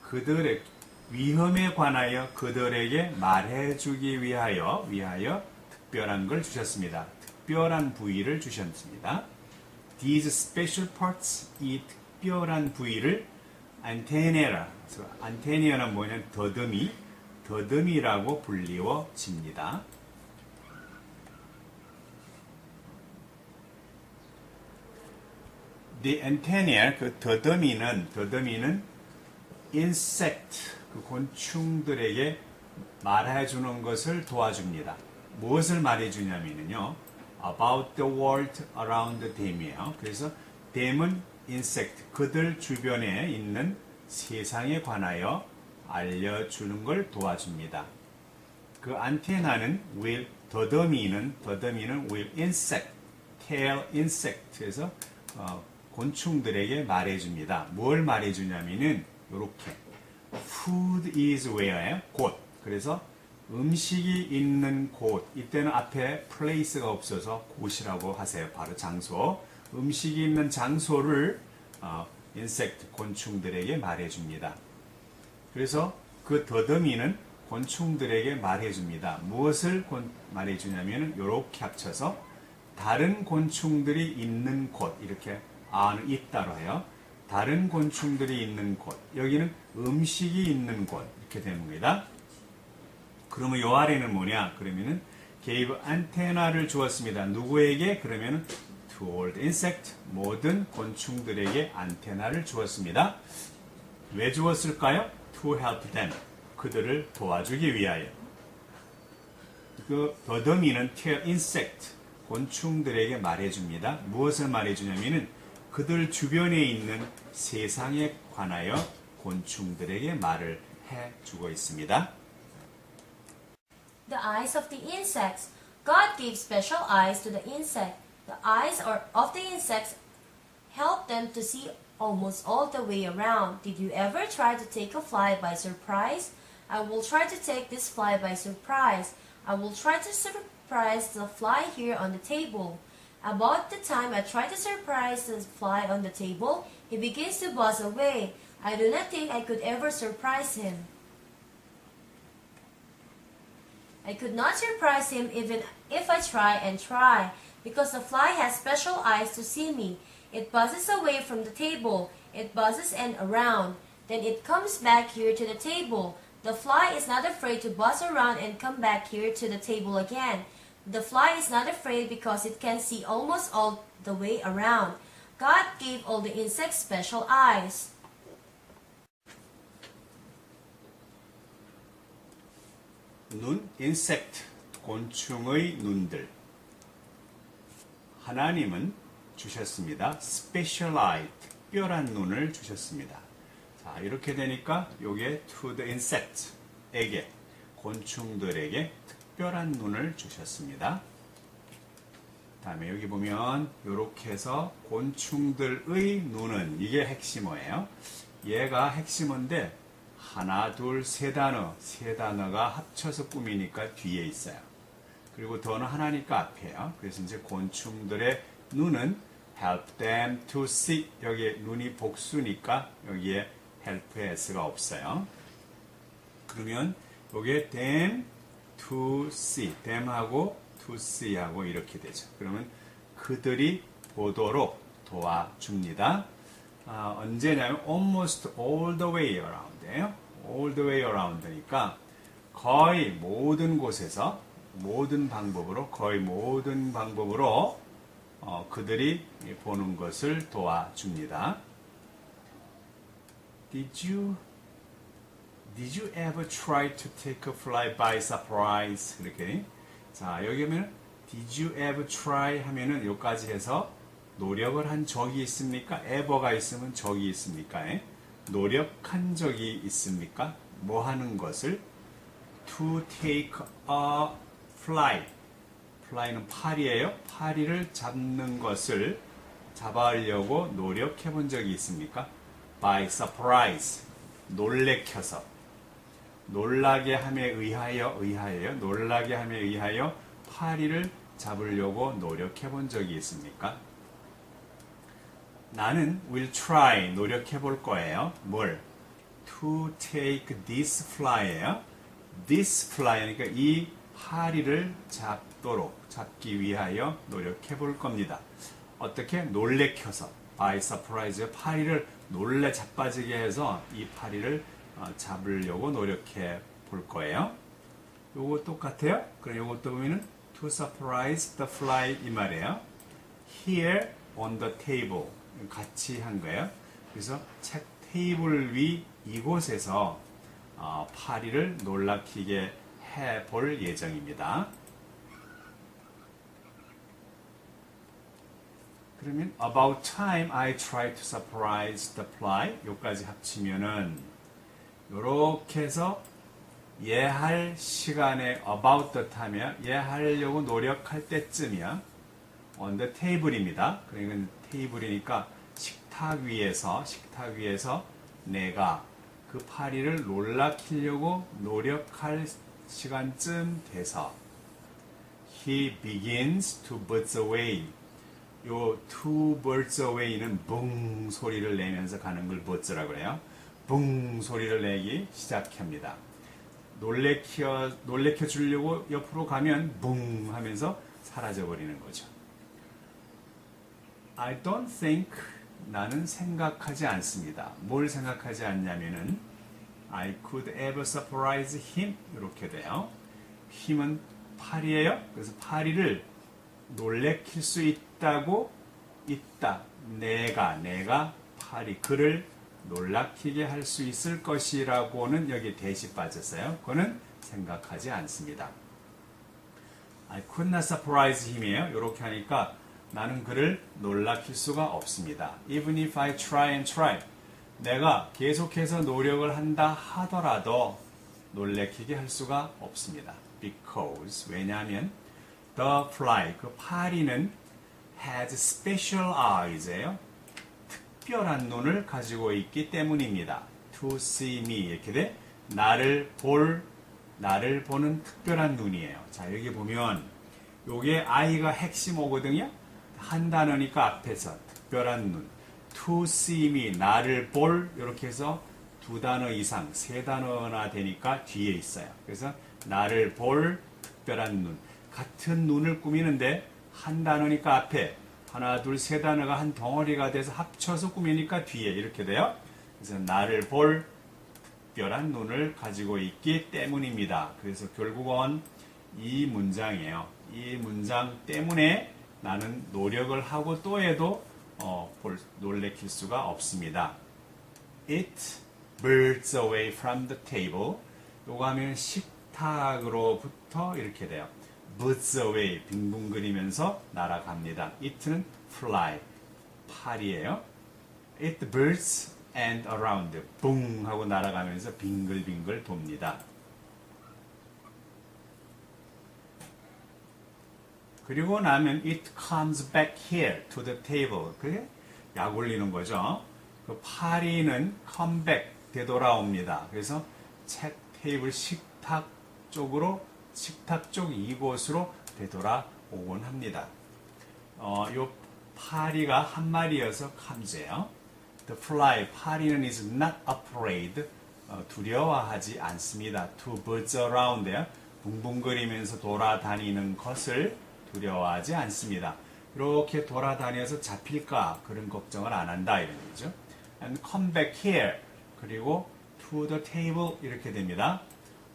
그들의 위험에 관하여 그들에게 말해주기 위하여 특별한 걸 주셨습니다. 특별한 부위를 주셨습니다. These special parts, 이 특별한 부위를 안테네라, 안테니아는 뭐냐면 더듬이라고 불리워집니다. The antennae, 그 더듬이는 insect, 그 곤충들에게 말해주는 것을 도와줍니다. 무엇을 말해주냐면요, about the world around them이에요. 그래서 them은 insect, 그들 주변에 있는 세상에 관하여 알려주는 걸 도와줍니다. 그 안테나는 더듬이는 will insect, tell insect에서 곤충들에게 말해줍니다. 뭘 말해주냐면은 요렇게 food is where에 곳. 그래서 음식이 있는 곳. 이때는 앞에 place가 없어서 곳이라고 하세요. 바로 장소. 음식이 있는 장소를 insect 곤충들에게 말해줍니다. 그래서 그 더듬이는 곤충들에게 말해줍니다. 무엇을 말해주냐면은 요렇게 합쳐서 다른 곤충들이 있는 곳 이렇게 있다로 해요. 다른 곤충들이 있는 곳. 여기는 음식이 있는 곳 이렇게 됩니다. 그러면 요 아래는 뭐냐? 그러면은 gave 안테나를 주었습니다. 누구에게? 그러면은 to all the insect, 모든 곤충들에게 안테나를 주었습니다. 왜 주었을까요? To help them, 그들을 도와주기 위하여. 그 더듬이는 tell insect, 곤충들에게 말해줍니다. 무엇을 말해주냐면은 그들 주변에 있는 세상에 관하여 곤충들에게 말을 해주고 있습니다.
The eyes of the insects. God gave special eyes to the insect. The eyes of the insects help them to see almost all the way around. Did you ever try to take a fly by surprise? I will try to take this fly by surprise. I will try to surprise the fly here on the table. About the time I try to surprise the fly on the table, he begins to buzz away. I do not think I could ever surprise him. I could not surprise him even if I try and try, because the fly has special eyes to see me. It buzzes away from the table. It buzzes and around. Then it comes back here to the table. The fly is not afraid to buzz around and come back here to the table again. The fly is not afraid because it can see almost all the way around. God gave all the insects special eyes.
눈, insect, 곤충의 눈들. 하나님은 주셨습니다. special eye, 특별한 눈을 주셨습니다. 자, 이렇게 되니까 요게 to the insect에게, 곤충들에게 특별한 눈을 주셨습니다. 다음에 여기 보면 이렇게 해서 곤충들의 눈은, 이게 핵심어예요. 얘가 핵심어인데 하나, 둘, 세 단어가 합쳐서 꾸미니까 뒤에 있어요. 그리고 더는 하나니까 앞에요. 그래서 이제 곤충들의 눈은 help them to see. 여기에 눈이 복수니까 여기에 help의 s가 없어요. 그러면 여기에 them to see, them하고 to see하고 이렇게 되죠. 그러면 그들이 보도록 도와줍니다. 언제냐면 almost all the way around예요. all the way around니까 거의 모든 곳에서 거의 모든 방법으로 그들이 보는 것을 도와줍니다. Did you ever try to take a fly by surprise? 이렇게. 자, 여기 하면 Did you ever try 하면은 여기까지 해서 노력을 한 적이 있습니까? ever가 있으면 적이 있습니까? 노력한 적이 있습니까? 뭐 하는 것을? To take a fly. fly는 파리예요. 파리를 잡는 것을 잡아오려고 노력해 본 적이 있습니까? By surprise. 놀래켜서 놀라게 함에 의하여 놀라게 함에 의하여 파리를 잡으려고 노력해 본 적이 있습니까? 나는 will try 노력해 볼 거예요. 뭘? To take this fly예요. This fly 그러니까 이 파리를 잡기 위하여 노력해 볼 겁니다. 어떻게? 놀래켜서 by surprise 파리를 놀래 자빠지게 해서 이 파리를 잡으려고 노력해 볼 거예요. 요거 똑같아요. 그럼 요것도 보면은 to surprise the fly 이 말이에요. Here on the table 같이 한 거예요. 그래서 책 테이블 위 이곳에서 파리를 놀라키게 해 볼 예정입니다. 그러면 about time I try to surprise the fly 요까지 합치면은 요렇게 해서 예할 시간에 about the time이야. 예하려고 노력할 때쯤이야. on the table입니다. 그러니까 테이블이니까 식탁 위에서 내가 그 파리를 놀라키려고 노력할 시간쯤 돼서 he begins to birds away 요 two birds away는 붕 소리를 내면서 가는 걸 birds라고 그래요. 붕 소리를 내기 시작합니다. 놀래켜 주려고 옆으로 가면 붕 하면서 사라져 버리는 거죠. I don't think 나는 생각하지 않습니다. 뭘 생각하지 않냐면은 I could ever surprise him 이렇게 돼요. 힘은 파리예요. 그래서 파리를 놀래킬 수 있다. 내가 파리 그를 놀라키게 할 수 있을 것이라고는 여기 대시 빠졌어요. 그거는 생각하지 않습니다. I could not surprise him이에요. 이렇게 하니까 나는 그를 놀라킬 수가 없습니다. Even if I try and try. 내가 계속해서 노력을 한다 하더라도 놀래키게 할 수가 없습니다. Because 왜냐하면 the fly 그 파리는 has special eyes예요. 특별한 눈을 가지고 있기 때문입니다. To see me 이렇게 돼 나를 보는 특별한 눈이에요. 자 여기 보면 요게 I가 핵심 오거든요. 한 단어니까 앞에서 특별한 눈 to see me 나를 볼 이렇게 해서 두 단어 이상 세 단어나 되니까 뒤에 있어요. 그래서 나를 볼 특별한 눈 같은 눈을 꾸미는데 한 단어니까 앞에 하나 둘 세 단어가 한 덩어리가 돼서 합쳐서 꾸미니까 뒤에 이렇게 돼요. 그래서 나를 볼 특별한 눈을 가지고 있기 때문입니다. 그래서 결국은 이 문장이에요. 이 문장 때문에 나는 노력을 하고 또 해도 놀래킬 수가 없습니다. It birds away from the table. 요거 하면 식탁으로부터 이렇게 돼요. birds away 빙빙그리면서 날아갑니다. It는 fly 파리예요. It birds and around 붕 하고 날아가면서 빙글빙글 돕니다. 그리고 나면 it comes back here to the table. 그게 약 올리는 거죠. 그 파리는 come back 되돌아옵니다. 그래서 책 테이블 식탁 쪽 이곳으로 되돌아오곤 합니다. 요 파리가 한 마리여서 comes예요. The fly 파리는 is not afraid 두려워하지 않습니다. To birds around에요. 붕붕거리면서 돌아다니는 것을 두려워하지 않습니다. 이렇게 돌아다녀서 잡힐까 그런 걱정을 안 한다 이런 거죠. And come back here 그리고 to the table 이렇게 됩니다.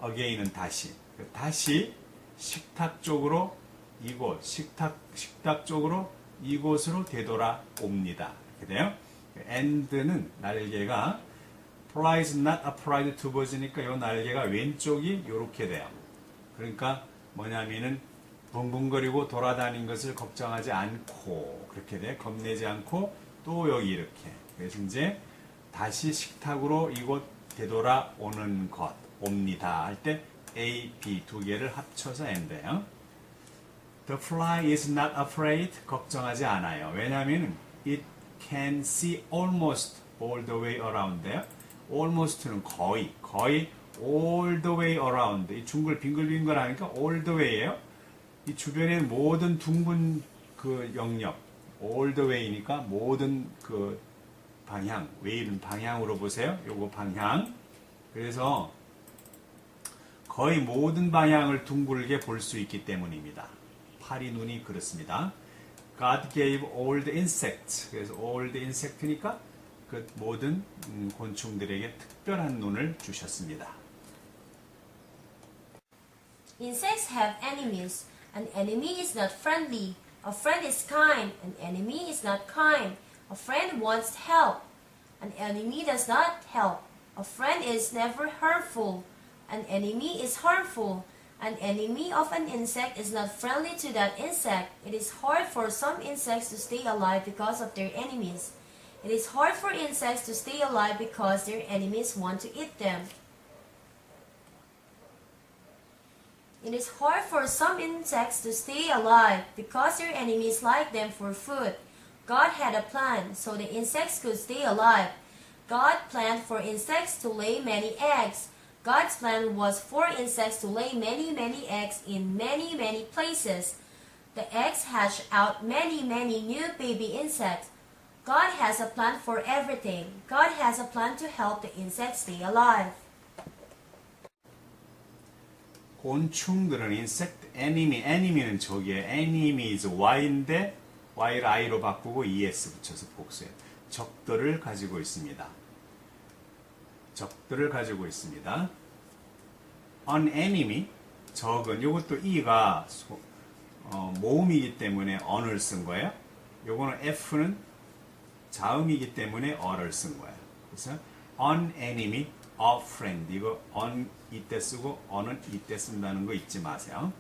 again은 다시 식탁 쪽으로 이곳 식탁 쪽으로 이곳으로 되돌아옵니다. 이렇게 돼요. and는 날개가 fly is not applied to birds니까 이 날개가 왼쪽이 이렇게 돼요. 그러니까 뭐냐면은 붕붕거리고 돌아다닌 것을 걱정하지 않고 그렇게 돼 겁내지 않고 또 여기 이렇게 그래서 이제 다시 식탁으로 이곳 되돌아오는 것 옵니다 할 때 A, B 두 개를 합쳐서 and예요. The fly is not afraid 걱정하지 않아요. 왜냐하면 it can see almost all the way around예요. almost는 거의 all the way around. 이 중글 빙글빙글 하니까 all the way예요. 이 주변의 모든 둥근 그 영역, all the way니까 모든 그 방향, way는 방향으로 보세요. 요거 방향. 그래서 거의 모든 방향을 둥글게 볼 수 있기 때문입니다. 파리 눈이 그렇습니다. God gave all the insects. 그래서 all the insect니까 그 모든 곤충들에게 특별한 눈을 주셨습니다.
Insects have enemies. An enemy is not friendly. A friend is kind. An enemy is not kind. A friend wants help. An enemy does not help. A friend is never hurtful. An enemy is harmful. An enemy of an insect is not friendly to that insect. It is hard for some insects to stay alive because of their enemies. It is hard for insects to stay alive because their enemies want to eat them. It is hard for some insects to stay alive because their enemies like them for food. God had a plan so the insects could stay alive. God planned for insects to lay many eggs. God's plan was for insects to lay many eggs in many places. The eggs hatch out many new baby insects. God has a plan for everything. God has a plan to help the insects stay alive.
곤충들은 insect enemy는 저기에 enemies y인데 y를 i로 바꾸고 es 붙여서 복수해요. 적들을 가지고 있습니다. 적들을 가지고 있습니다. An enemy, 적은 이것도 e가 모음이기 때문에 on을 쓴 거예요. 요거는 f는 자음이기 때문에 어를 쓴 거예요. 그래서 an enemy, a friend. 이거 on 이때 쓰고 on은 이때 쓴다는 거 잊지 마세요.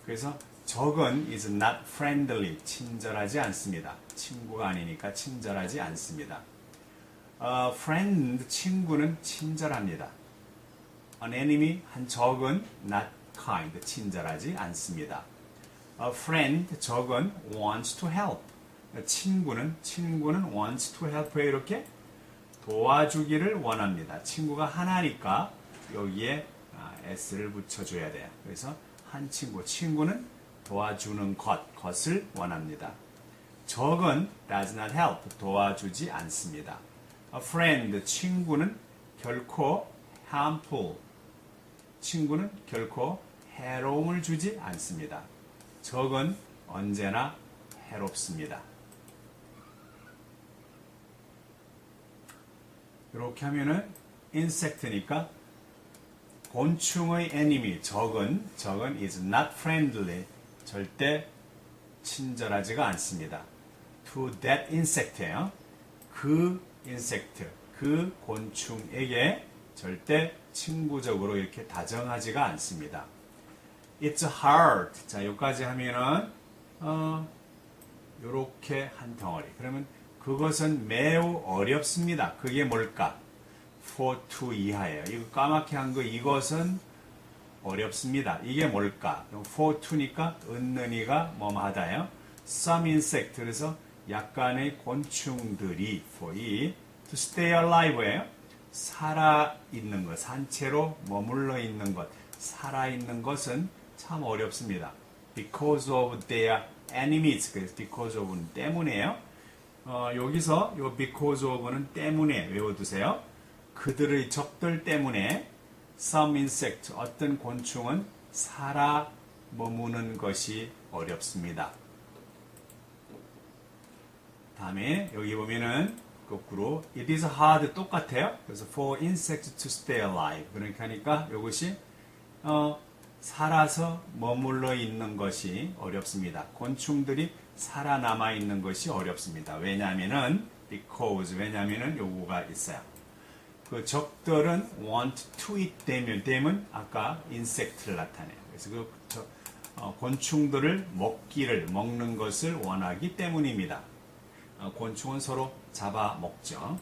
그래서 적은 is not friendly, 친절하지 않습니다. 친구가 아니니까 친절하지 않습니다. friend, 친구는 친절합니다. An enemy, 한 적은 not kind, 친절하지 않습니다. A friend, 적은 wants to help. 친구는 wants to help 이렇게 도와주기를 원합니다. 친구가 하나니까 여기에 s를 붙여줘야 돼요. 그래서 한 친구는 도와주는 것을 원합니다. 적은 does not help, 도와주지 않습니다. A friend, 친구는 결코 harmful, 친구는 결코 해로움을 주지 않습니다. 적은 언제나 해롭습니다. 이렇게 하면은 insect니까 곤충의 enemy, 적은 is not friendly, 절대 친절하지가 않습니다. To that insect예요. 그 insect, 그 곤충에게 절대 친구적으로 이렇게 다정하지가 않습니다. It's hard. 자, 여기까지 하면은 요렇게 한 덩어리. 그러면 그것은 매우 어렵습니다. 그게 뭘까? for to 이하예요. 이거 까맣게 한 거 이것은 어렵습니다. 이게 뭘까? for to니까 은는이가 뭐뭐하다요. Some insect, 그래서 약간의 곤충들이 for 이 to stay alive예요. 살아있는 것, 산채로 머물러 있는 것, 살아있는 것은 참 어렵습니다. Because of their enemies, 그래서 because of는 때문에요. 여기서 요 because of는 때문에 외워두세요. 그들의 적들 때문에 some insect, 어떤 곤충은 살아 머무는 것이 어렵습니다. 다음에 여기 보면은 거꾸로 it is hard 똑같아요. 그래서 for insects to stay alive. 그러니까 하니까 이것이 살아서 머물러 있는 것이 어렵습니다. 곤충들이 살아남아 있는 것이 어렵습니다. 왜냐하면은 because, 왜냐하면은 요구가 있어요. 그 적들은 want to eat them은 아까 insect를 나타내요. 그래서 곤충들을 먹는 것을 원하기 때문입니다. 곤충은 서로 잡아먹죠.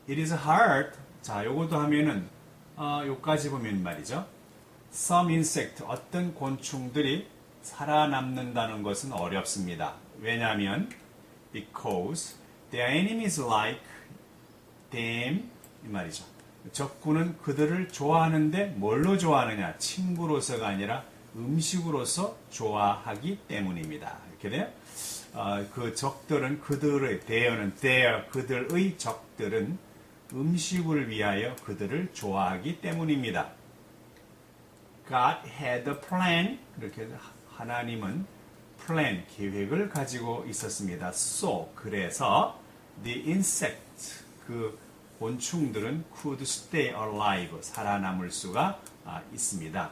It is hard. 자, 요것도 하면은 요까지 보면 말이죠. Some insect, 어떤 곤충들이 살아남는다는 것은 어렵습니다. 왜냐하면 because Their enemies like them 이 말이죠. 적군은 그들을 좋아하는데 뭘로 좋아하느냐? 친구로서가 아니라 음식으로서 좋아하기 때문입니다. 이렇게 돼요. 그 적들은 그들의 their는 their 그들의 적들은 음식을 위하여 그들을 좋아하기 때문입니다. God had a plan. 그렇게 하나님은 plan 계획을 가지고 있었습니다. So 그래서 the insect 그 곤충들은 could stay alive 살아남을 수가 있습니다.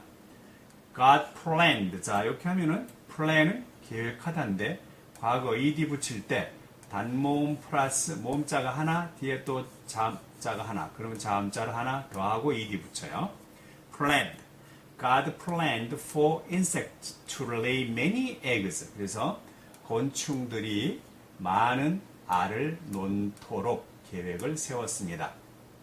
God planned 자 이렇게 하면은 plan은 계획하다인데 과거 ed 붙일 때 단모음 플러스 모음자가 하나 뒤에 또 자음자가 하나 그러면 자음자를 하나 더하고 ed 붙여요. planned God planned for insects to lay many eggs 그래서 곤충들이 많은 알을 놓도록 계획을 세웠습니다.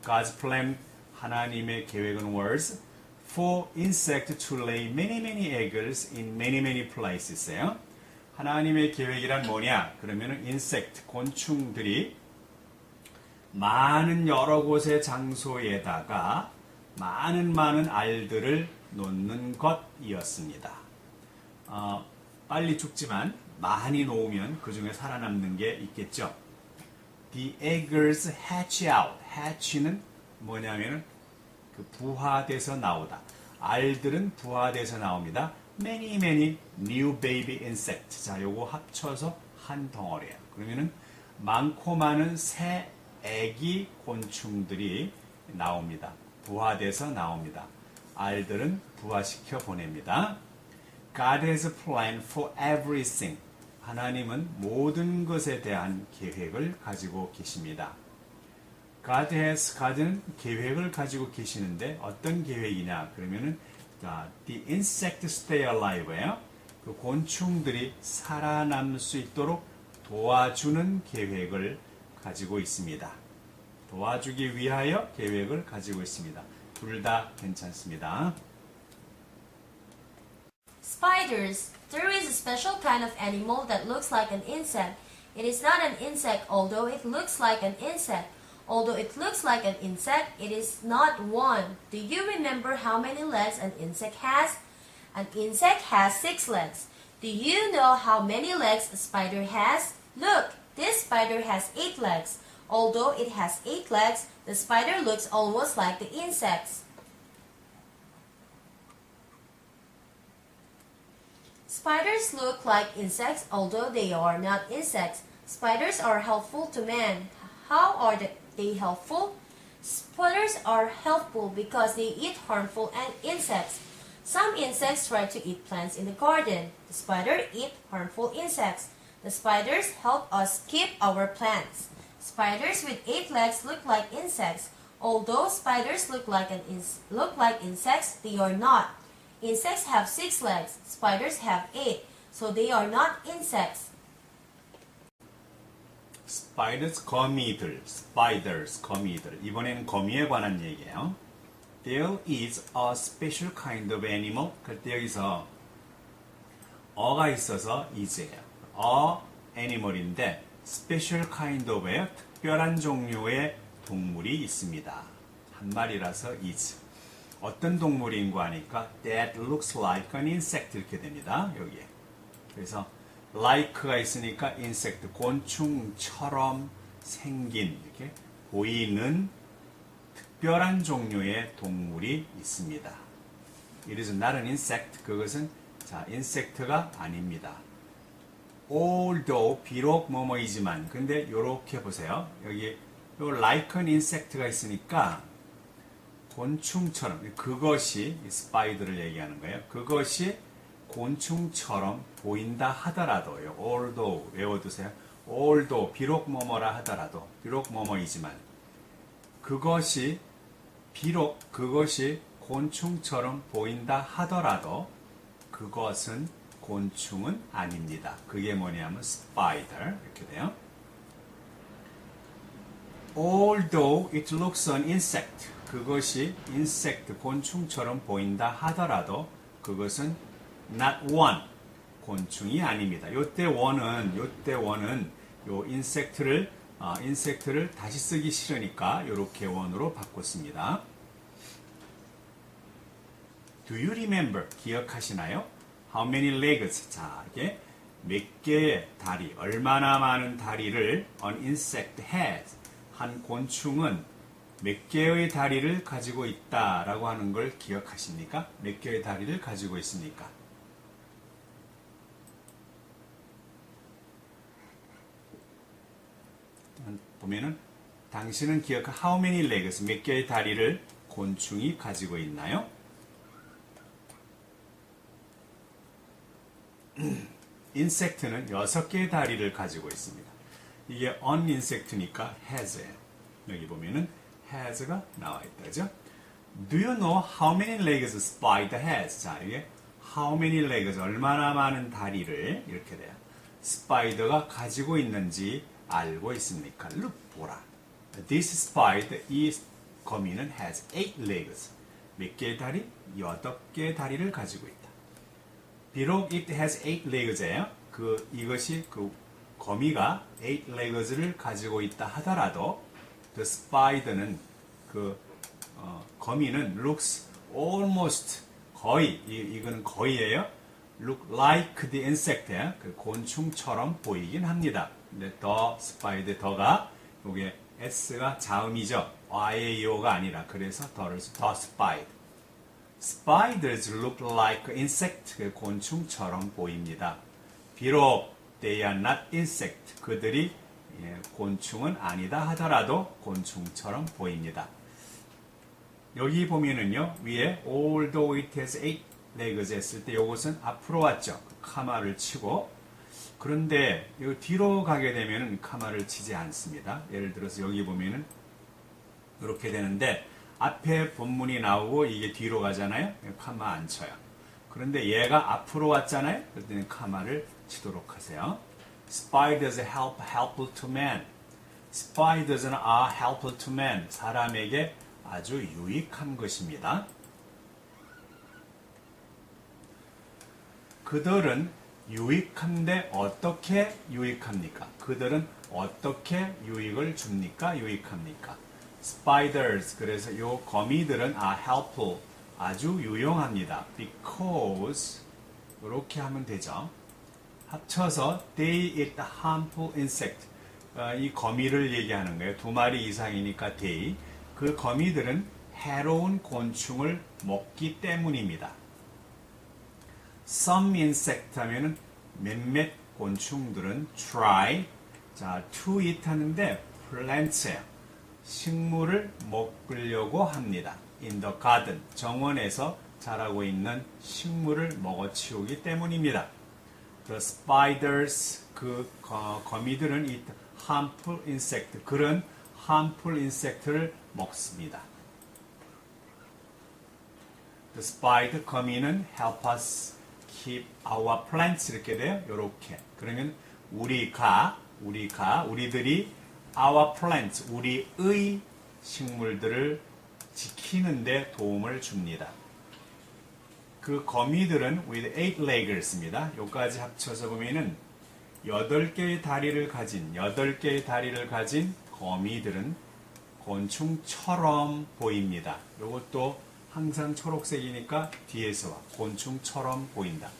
God's plan 하나님의 계획은 was for insect to lay many eggs in many places예요. 하나님의 계획이란 뭐냐? 그러면은 insect 곤충들이 많은 여러 곳의 장소에다가 많은 알들을 놓는 것이었습니다. 빨리 죽지만 많이 놓으면 그 중에 살아남는 게 있겠죠. The eggs hatch out. hatch는 뭐냐면은 그 부화돼서 나오다. 알들은 부화돼서 나옵니다. Many new baby insects. 자, 요거 합쳐서 한 덩어리예요. 그러면은 많고 많은 새 애기 곤충들이 나옵니다. 부화돼서 나옵니다. 알들은 부화시켜 보냅니다. God has a plan for everything. 하나님은 모든 것에 대한 계획을 가지고 계십니다. God는 계획을 가지고 계시는데 어떤 계획이냐? 그러면은 the insect stay alive예요. 그 곤충들이 살아남을 수 있도록 도와주는 계획을 가지고 있습니다. 도와주기 위하여 계획을 가지고 있습니다. 둘 다 괜찮습니다.
Spiders. There is a special kind of animal that looks like an insect. It is not an insect, although it looks like an insect. Although it looks like an insect, it is not one. Do you remember how many legs an insect has? An insect has 6 legs. Do you know how many legs a spider has? Look, this spider has 8 legs. Although it has 8 legs, the spider looks almost like the insects. Spiders look like insects, although they are not insects. Spiders are helpful to man. How are they helpful? Spiders are helpful because they eat harmful insects. Some insects try to eat plants in the garden. The spider eats harmful insects. The spiders help us keep our plants. Spiders with 8 legs look like insects. Although spiders look like insects, they are not. Insects have 6 legs. Spiders have 8, so they are not insects.
Spiders, 거미들. 이번에는 거미에 관한 얘기예요. There is a special kind of animal. 그때 여기서 어가 있어서 is예요. A animal인데 special kind of예요. 특별한 종류의 동물이 있습니다. 한 마리라서 is. 어떤 동물인고 하니까 that looks like an insect 이렇게 됩니다. 여기에. 그래서 like가 있으니까 insect, 곤충처럼 생긴 이렇게 보이는 특별한 종류의 동물이 있습니다. It is not an insect. 그것은 insect가 아닙니다. Although 비록 뭐뭐이지만 근데 요렇게 보세요. 여기 요 like an insect가 있으니까 곤충처럼 그것이 스파이더를 얘기하는 거예요. 그것이 곤충처럼 보인다 하더라도요. although 외워두세요. although 비록 뭐뭐라 하더라도 비록 뭐뭐이지만 그것이 곤충처럼 보인다 하더라도 그것은 곤충은 아닙니다. 그게 뭐냐면 spider 이렇게 돼요. Although it looks an insect 그것이 insect 곤충처럼 보인다 하더라도 그것은 not one 곤충이 아닙니다. 요때 원은 요 인섹트를 인섹트를 다시 쓰기 싫으니까 이렇게 원으로 바꿨습니다. Do you remember? 기억하시나요? How many legs? 자, 이게 몇 개의 다리, 얼마나 많은 다리를 an insect has. 한 곤충은 몇 개의 다리를 가지고 있다라고 하는 걸 기억하십니까? 몇 개의 다리를 가지고 있습니까? 보면은 당신은 how many legs, 몇 개의 다리를 곤충이 가지고 있나요? 인섹트는 6개의 다리를 가지고 있습니다. 이게 on insect니까 has예요. 여기 보면은 has가 나와 있다죠. Do you know how many legs spider has? 자, 이게 how many legs, 얼마나 많은 다리를 이렇게 돼요. 스파이더가 가지고 있는지 알고 있습니까? Look, 보라. This spider, 이 거미는 has 8 legs. 몇 개의 다리? 8개의 다리를 가지고 있다. 비록 it has 8 legs예요. 이것이 거미가 8 legs를 가지고 있다 하더라도 the spider는 거미는 looks almost 거의 이거는 거의예요. look like the insect예요. 곤충처럼 보이긴 합니다. 근데 the spider 더가 요게 s가 자음이죠. ya가 아니라 그래서 the spider. Spiders look like insect. 곤충처럼 보입니다. 비록 they are not insect. 그들이 곤충은 아니다 하더라도 곤충처럼 보입니다. 여기 보면은요, 위에 although it has 8 legs 했을 때 이것은 앞으로 왔죠. 카마를 치고. 그런데 이 뒤로 가게 되면은 카마를 치지 않습니다. 예를 들어서 여기 보면은 이렇게 되는데 앞에 본문이 나오고 이게 뒤로 가잖아요. 카마 안 쳐요. 그런데 얘가 앞으로 왔잖아요. 그럴 때는 카마를 치도록 하세요. Spiders helpful to man. Spiders는 are helpful to man. 사람에게 아주 유익한 것입니다. 그들은 유익한데 어떻게 유익합니까? 그들은 어떻게 유익을 줍니까? 유익합니까? Spiders, 그래서 요 거미들은 are helpful, 아주 유용합니다. Because, 이렇게 하면 되죠. 합쳐서 they eat harmful insect. 이 거미를 얘기하는 거예요. 2마리 이상이니까 they. 그 거미들은 해로운 곤충을 먹기 때문입니다. Some insect 하면은 몇몇 곤충들은 try, 자, to eat 하는데 plants예요. 식물을 먹으려고 합니다. In the garden, 정원에서 자라고 있는 식물을 먹어치우기 때문입니다. The spiders, 거미들은 eat harmful insect, 그런 harmful insect를 먹습니다. The spider, 거미는 help us keep our plants, 이렇게 돼요. 요렇게. 그러면 우리들이 our plants, 우리의 식물들을 지키는데 도움을 줍니다. 그 거미들은 with 8 legs입니다. 요까지 합쳐서 보면은 8개의 다리를 가진 거미들은 곤충처럼 보입니다. 요것도 항상 초록색이니까 뒤에서 와. 곤충처럼 보인다.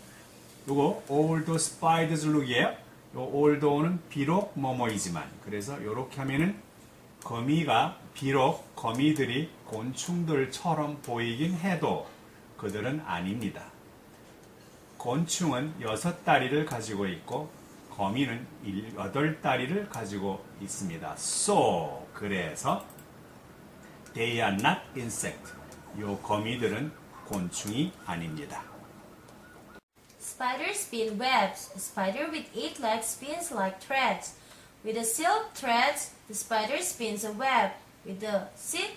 요거 although spiders look이에요. 요 although는 비록 뭐뭐이지만, 그래서 요렇게 하면은 비록 거미들이 곤충들처럼 보이긴 해도 그들은 아닙니다. 곤충은 6다리를 가지고 있고 거미는 8다리를 가지고 있습니다. So, 그래서 they are not insect. 요 거미들은 곤충이 아닙니다.
Spiders spin webs. A spider with 8 legs spins like threads. With the silk threads, the spider spins a web. With the silk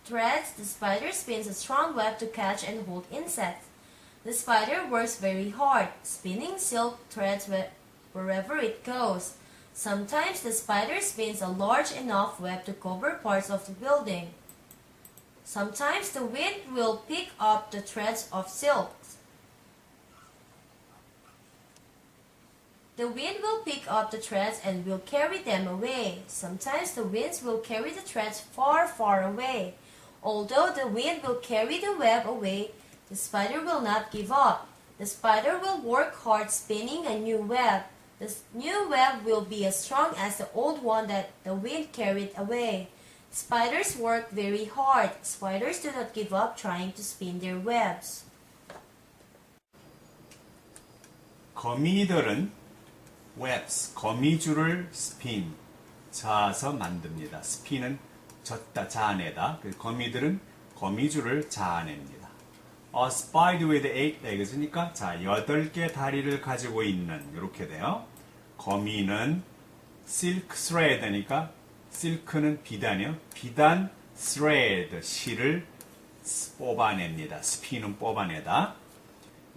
threads, the spider spins a strong web to catch and hold insects. The spider works very hard, spinning silk threads wherever it goes. Sometimes the spider spins a large enough web to cover parts of the building. Sometimes the wind will pick up the threads of silk. The wind will pick up the threads and will carry them away. Sometimes the winds will carry the threads far, far away. Although the wind will carry the web away, the spider will not give up. The spider will work hard spinning a new web. The new web will be as strong as the old one that the wind carried away. Spiders work very hard. Spiders do not give up trying to spin their webs.
거미들은 webs, 거미줄을 spin, 자아서 만듭니다. spin은 젓다, 자아내다. 거미들은 거미줄을 자아냅니다. A spider with 8 legs니까 자, 8개 다리를 가지고 있는 이렇게 돼요. 거미는 silk thread니까 silk는 비단이요. 비단 thread, 실을 뽑아냅니다. spin은 뽑아내다.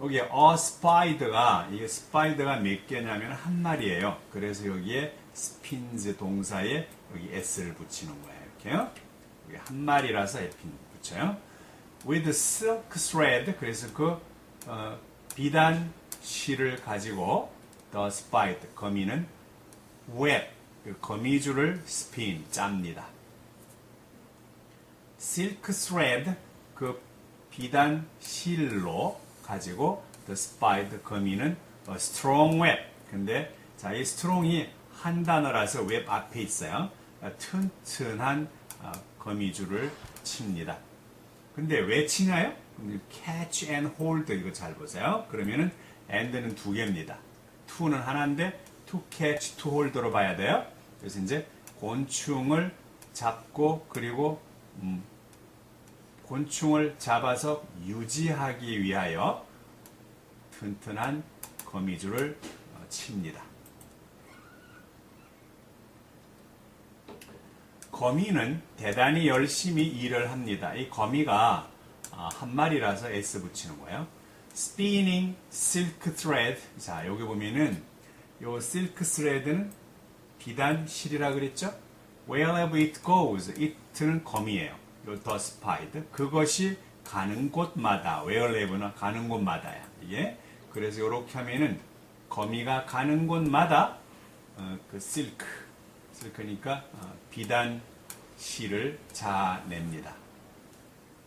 여기에 a spider가 이게 spider가 몇 개냐면 한 마리예요. 그래서 여기에 spins 동사에 여기 s를 붙이는 거예요. 이렇게요. 여기 한 마리라서 s 붙여요. with silk thread 그래서 그 비단 실을 가지고 the spider 거미는 web 그 거미줄을 spin 짭니다. silk thread 그 비단 실로 가지고 the spider 거미는 a strong web. 근데 자, 이 strong이 한 단어라서 웹 앞에 있어요. 튼튼한 거미줄을 칩니다. 근데 왜 치나요? catch and hold 이거 잘 보세요. 그러면은 and는 두 개입니다. to는 하나인데 to catch, to hold로 봐야 돼요. 그래서 이제 곤충을 잡고 그리고 곤충을 잡아서 유지하기 위하여 튼튼한 거미줄을 칩니다. 거미는 대단히 열심히 일을 합니다. 이 거미가 한 마리라서 S 붙이는 거예요. Spinning silk thread. 자, 여기 보면은 요 silk thread는 비단 실이라 그랬죠? Wherever it goes, it는 거미예요. 요 the spider. 그것이 가는 곳마다, wherever는 가는 곳마다야. 이게 그래서 이렇게 하면은 거미가 가는 곳마다 그 silk니까 비단 실을 자냅니다.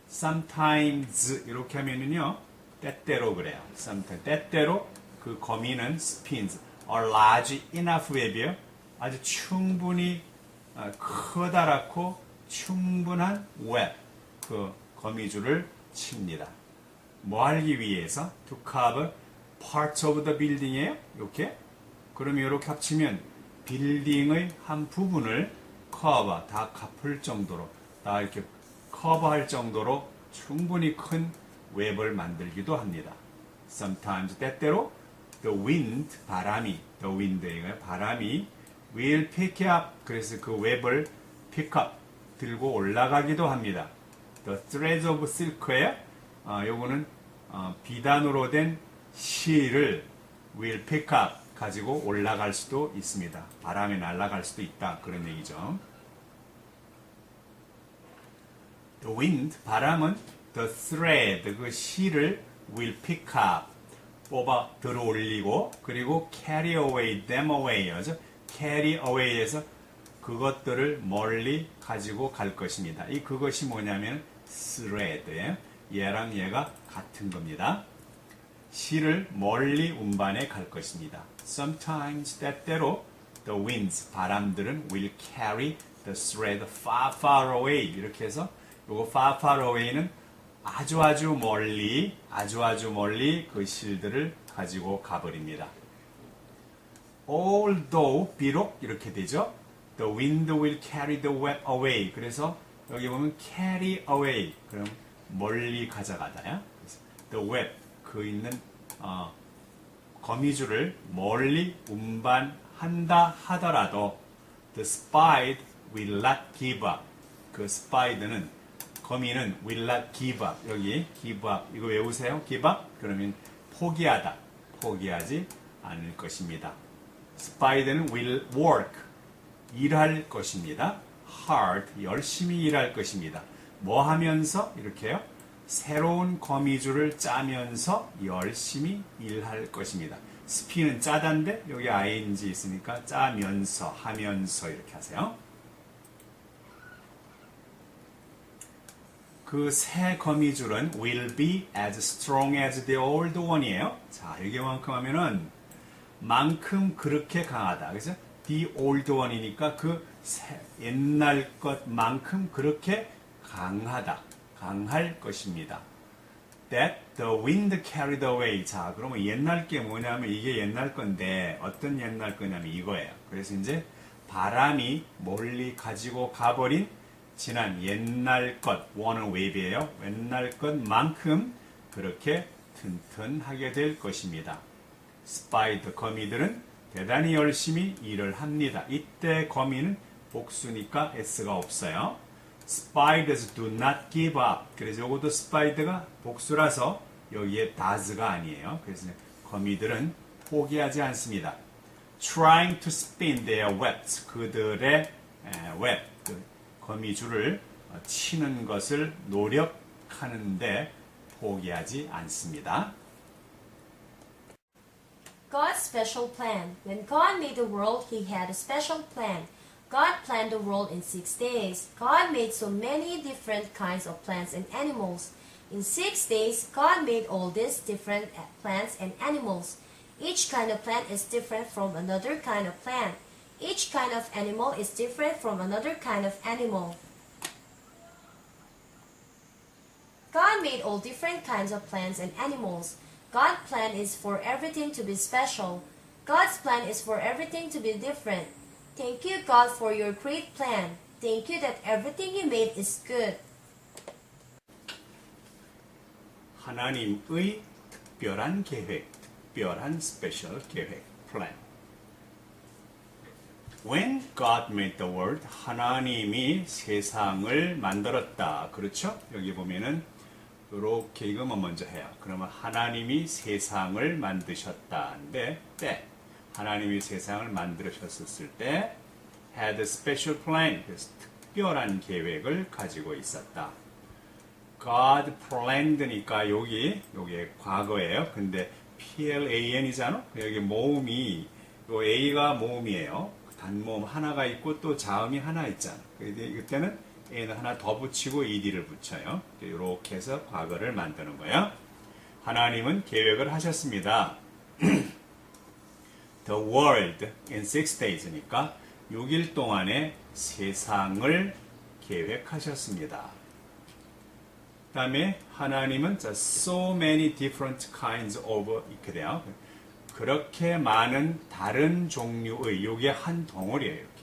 Sometimes 이렇게 하면은요 때때로 그래요. Sometimes 때때로 그 거미는 spins a large enough web이요. 아주 충분히 커다랗고 충분한 웹 그 거미줄을 칩니다. 뭐 하기 위해서? To cover parts of the building이에요. 이렇게. 그러면 이렇게 합치면 빌딩의 한 부분을 커버, 다 갚을 정도로, 다 이렇게 커버할 정도로 충분히 큰 웹을 만들기도 합니다. Sometimes 때때로 the wind, 바람이, the wind의 바람이 will pick up, 그래서 그 웹을 pick up, 들고 올라가기도 합니다. The threads of silk예요. 요거는 비단으로 된 실을 will pick up 가지고 올라갈 수도 있습니다. 바람에 날아갈 수도 있다. 그런 얘기죠. The wind, 바람은 the thread, 그 실을 will pick up, 뽑아 들어 올리고 그리고 carry away, them away, 죠 carry away에서 그것들을 멀리 가지고 갈 것입니다. 이 그것이 뭐냐면 thread예요. 얘랑 얘가 같은 겁니다. 실을 멀리 운반해 갈 것입니다. Sometimes 때때로 the winds 바람들은 will carry the thread far far away 이렇게 해서 요거 far far away는 아주 멀리 그 실들을 가지고 가버립니다. Although 비록 이렇게 되죠. The wind will carry the web away. 그래서 여기 보면 carry away 그럼 멀리 가져가다야. The web 그 있는 거미줄을 멀리 운반한다 하더라도 the spider will not give up. 그 spider는 거미는 will not give up. 여기 give up 이거 외우세요. give up 그러면 포기하다. 포기하지 않을 것입니다. spider는 will work 일할 것입니다. hard 열심히 일할 것입니다. 뭐 하면서 이렇게요. 새로운 거미줄을 짜면서 열심히 일할 것입니다. 스피는 짜다인데 여기 ing 있으니까 짜면서 하면서 이렇게 하세요. 그 새 거미줄은 will be as strong as the old one이에요. 자, 여기만큼 하면은 만큼 그렇게 강하다. 그래서 the old one이니까 그 옛날 것만큼 그렇게 강하다. 강할 것입니다. That the wind carried away. 자, 그러면 옛날 게 뭐냐면 이게 옛날 건데 어떤 옛날 거냐면 이거예요. 그래서 이제 바람이 멀리 가지고 가버린 지난 옛날 것, 원은 wave이에요. 옛날 것만큼 그렇게 튼튼하게 될 것입니다. 스파이더 거미들은 대단히 열심히 일을 합니다. 이때 거미는 복수니까 s가 없어요. Spiders do not give up. 그래서 이것도 스파이더가 복수라서 여기에 does가 아니에요. 그래서 거미들은 포기하지 않습니다. Trying to spin their webs. 그들의 웹, 거미줄을 치는 것을 노력하는데 포기하지 않습니다.
God's special plan. When God made the world, He had a special plan. God planned the world in 6 days. God made so many different kinds of plants and animals. In 6 days, God made all these different plants and animals. Each kind of plant is different from another kind of plant. Each kind of animal is different from another kind of animal. God made all different kinds of plants and animals. God's plan is for everything to be special. God's plan is for everything to be different. Thank you, God, for your great plan. Thank you that everything you made is good.
하나님의 특별한 계획, 특별한 special 계획, plan. When God made the world, 하나님이 세상을 만들었다. 그렇죠? 여기 보면은 이렇게 이거만 먼저 해요. 그러면 하나님이 세상을 만드셨다인데 때 하나님이 세상을 만드셨을 때 had a special plan. 그래서 특별한 계획을 가지고 있었다. God planned니까 요게 과거예요. 근데 PLAN이잖아. 여기 모음이 요 A가 모음이에요. 단모음 하나가 있고 또 자음이 하나 있잖아. 이때는 A는 하나 더 붙이고 ED를 붙여요. 이렇게 해서 과거를 만드는 거예요. 하나님은 계획을 하셨습니다. The world in 6 days니까 6일 동안에 세상을 계획하셨습니다. 그 다음에 하나님은 so many different kinds of 이렇게 돼요. 그렇게 많은 다른 종류의 요게 한 덩어리예요. 이렇게.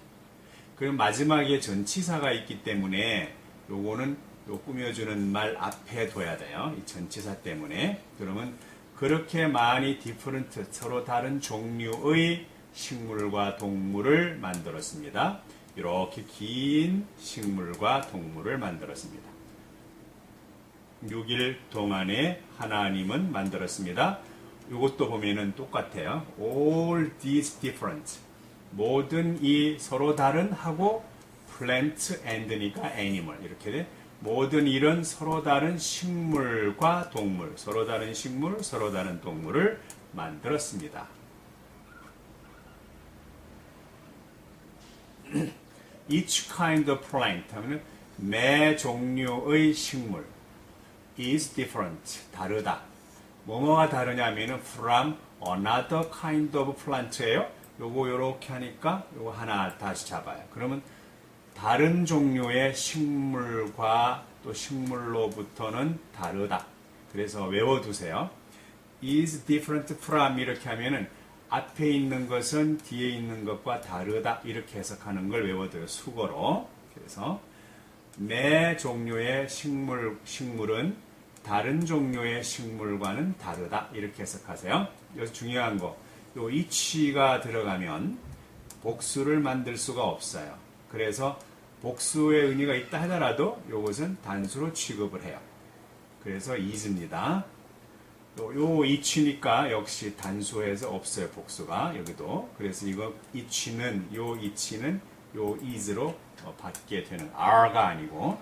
그리고 마지막에 전치사가 있기 때문에 요거는 요 꾸며주는 말 앞에 둬야 돼요. 이 전치사 때문에. 그러면 그렇게 많이 different 서로 다른 종류의 식물과 동물을 만들었습니다. 이렇게 긴 식물과 동물을 만들었습니다. 6일 동안에 하나님은 만들었습니다. 이것도 보면은 똑같아요. All these different. 모든 이 서로 다른 하고 plant and니까 animal. 이렇게 돼. 모든 이런 서로 다른 식물과 동물, 서로 다른 식물, 서로 다른 동물을 만들었습니다. Each kind of plant 하면 매 종류의 식물 is different, 다르다. 뭐뭐가 다르냐면은 from another kind of plant예요. 요거 요렇게 하니까 요거 하나 다시 잡아요. 그러면 다른 종류의 식물과 또 식물로부터는 다르다. 그래서 외워두세요. is different from 이렇게 하면은 앞에 있는 것은 뒤에 있는 것과 다르다. 이렇게 해석하는 걸 외워둬요. 수거로. 그래서 매 종류의 식물은 다른 종류의 식물과는 다르다. 이렇게 해석하세요. 여기서 중요한 거. 요 each가 들어가면 복수를 만들 수가 없어요. 그래서 복수의 의미가 있다 하더라도 이것은 단수로 취급을 해요. 그래서 is입니다. 요 each니까 역시 단수에서 없어요. 복수가 여기도. 그래서 이거 each는 요 is로 받게 되는 are가 아니고.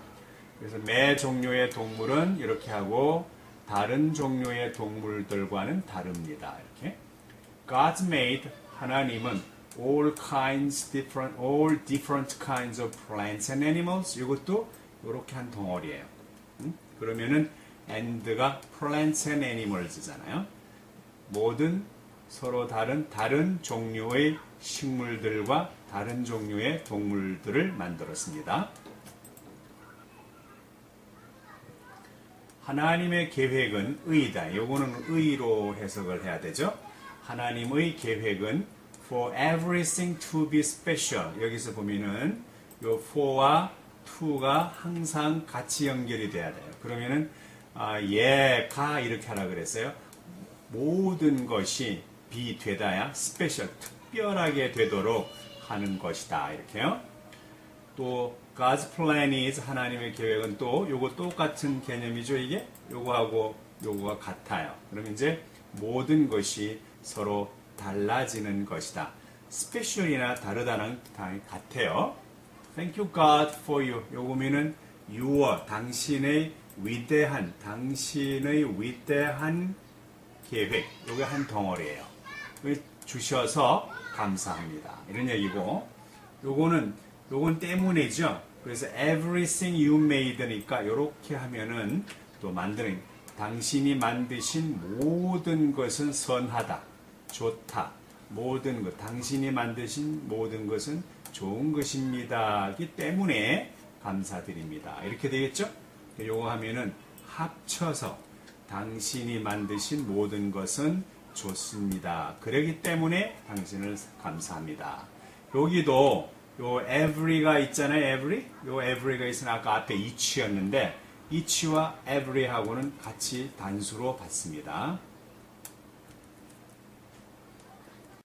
그래서 매 종류의 동물은 이렇게 하고 다른 종류의 동물들과는 다릅니다. 이렇게. God made 하나님은 all different kinds of plants and animals. 이것도 이렇게 한 덩어리예요. 그러면은 and가 plants and animals잖아요. 모든 서로 다른 종류의 식물들과 다른 종류의 동물들을 만들었습니다. 하나님의 계획은 의다. 요거는 의로 해석을 해야 되죠. 하나님의 계획은 for everything to be special. 여기서 보면은 요 for와 to가 항상 같이 연결이 돼야 돼요. 그러면은 가 이렇게 하라 그랬어요. 모든 것이 되다야 special, 특별하게 되도록 하는 것이다. 이렇게요. 또 God's plan is 하나님의 계획은 또 요거 똑같은 개념이죠. 이게 요거하고 요거가 같아요. 그럼 이제 모든 것이 서로 달라지는 것이다. special이나 다르다는 단어가 같아요. Thank you God for you. 요거면은 your 당신의 위대한 계획. 요게 한 덩어리예요. 주셔서 감사합니다. 이런 얘기고 요건 때문이죠. 그래서 everything you made니까 요렇게 하면은 또 만드는 당신이 만드신 모든 것은 선하다, 좋다. 모든 것, 당신이 만드신 모든 것은 좋은 것입니다.기 때문에 감사드립니다. 이렇게 되겠죠? 요거 하면은 합쳐서 당신이 만드신 모든 것은 좋습니다. 그러기 때문에 당신을 감사합니다. 여기도 요 every가 있잖아요. 요 every가 있으나 아까 앞에 each였는데 each와 every하고는 같이 단수로 받습니다.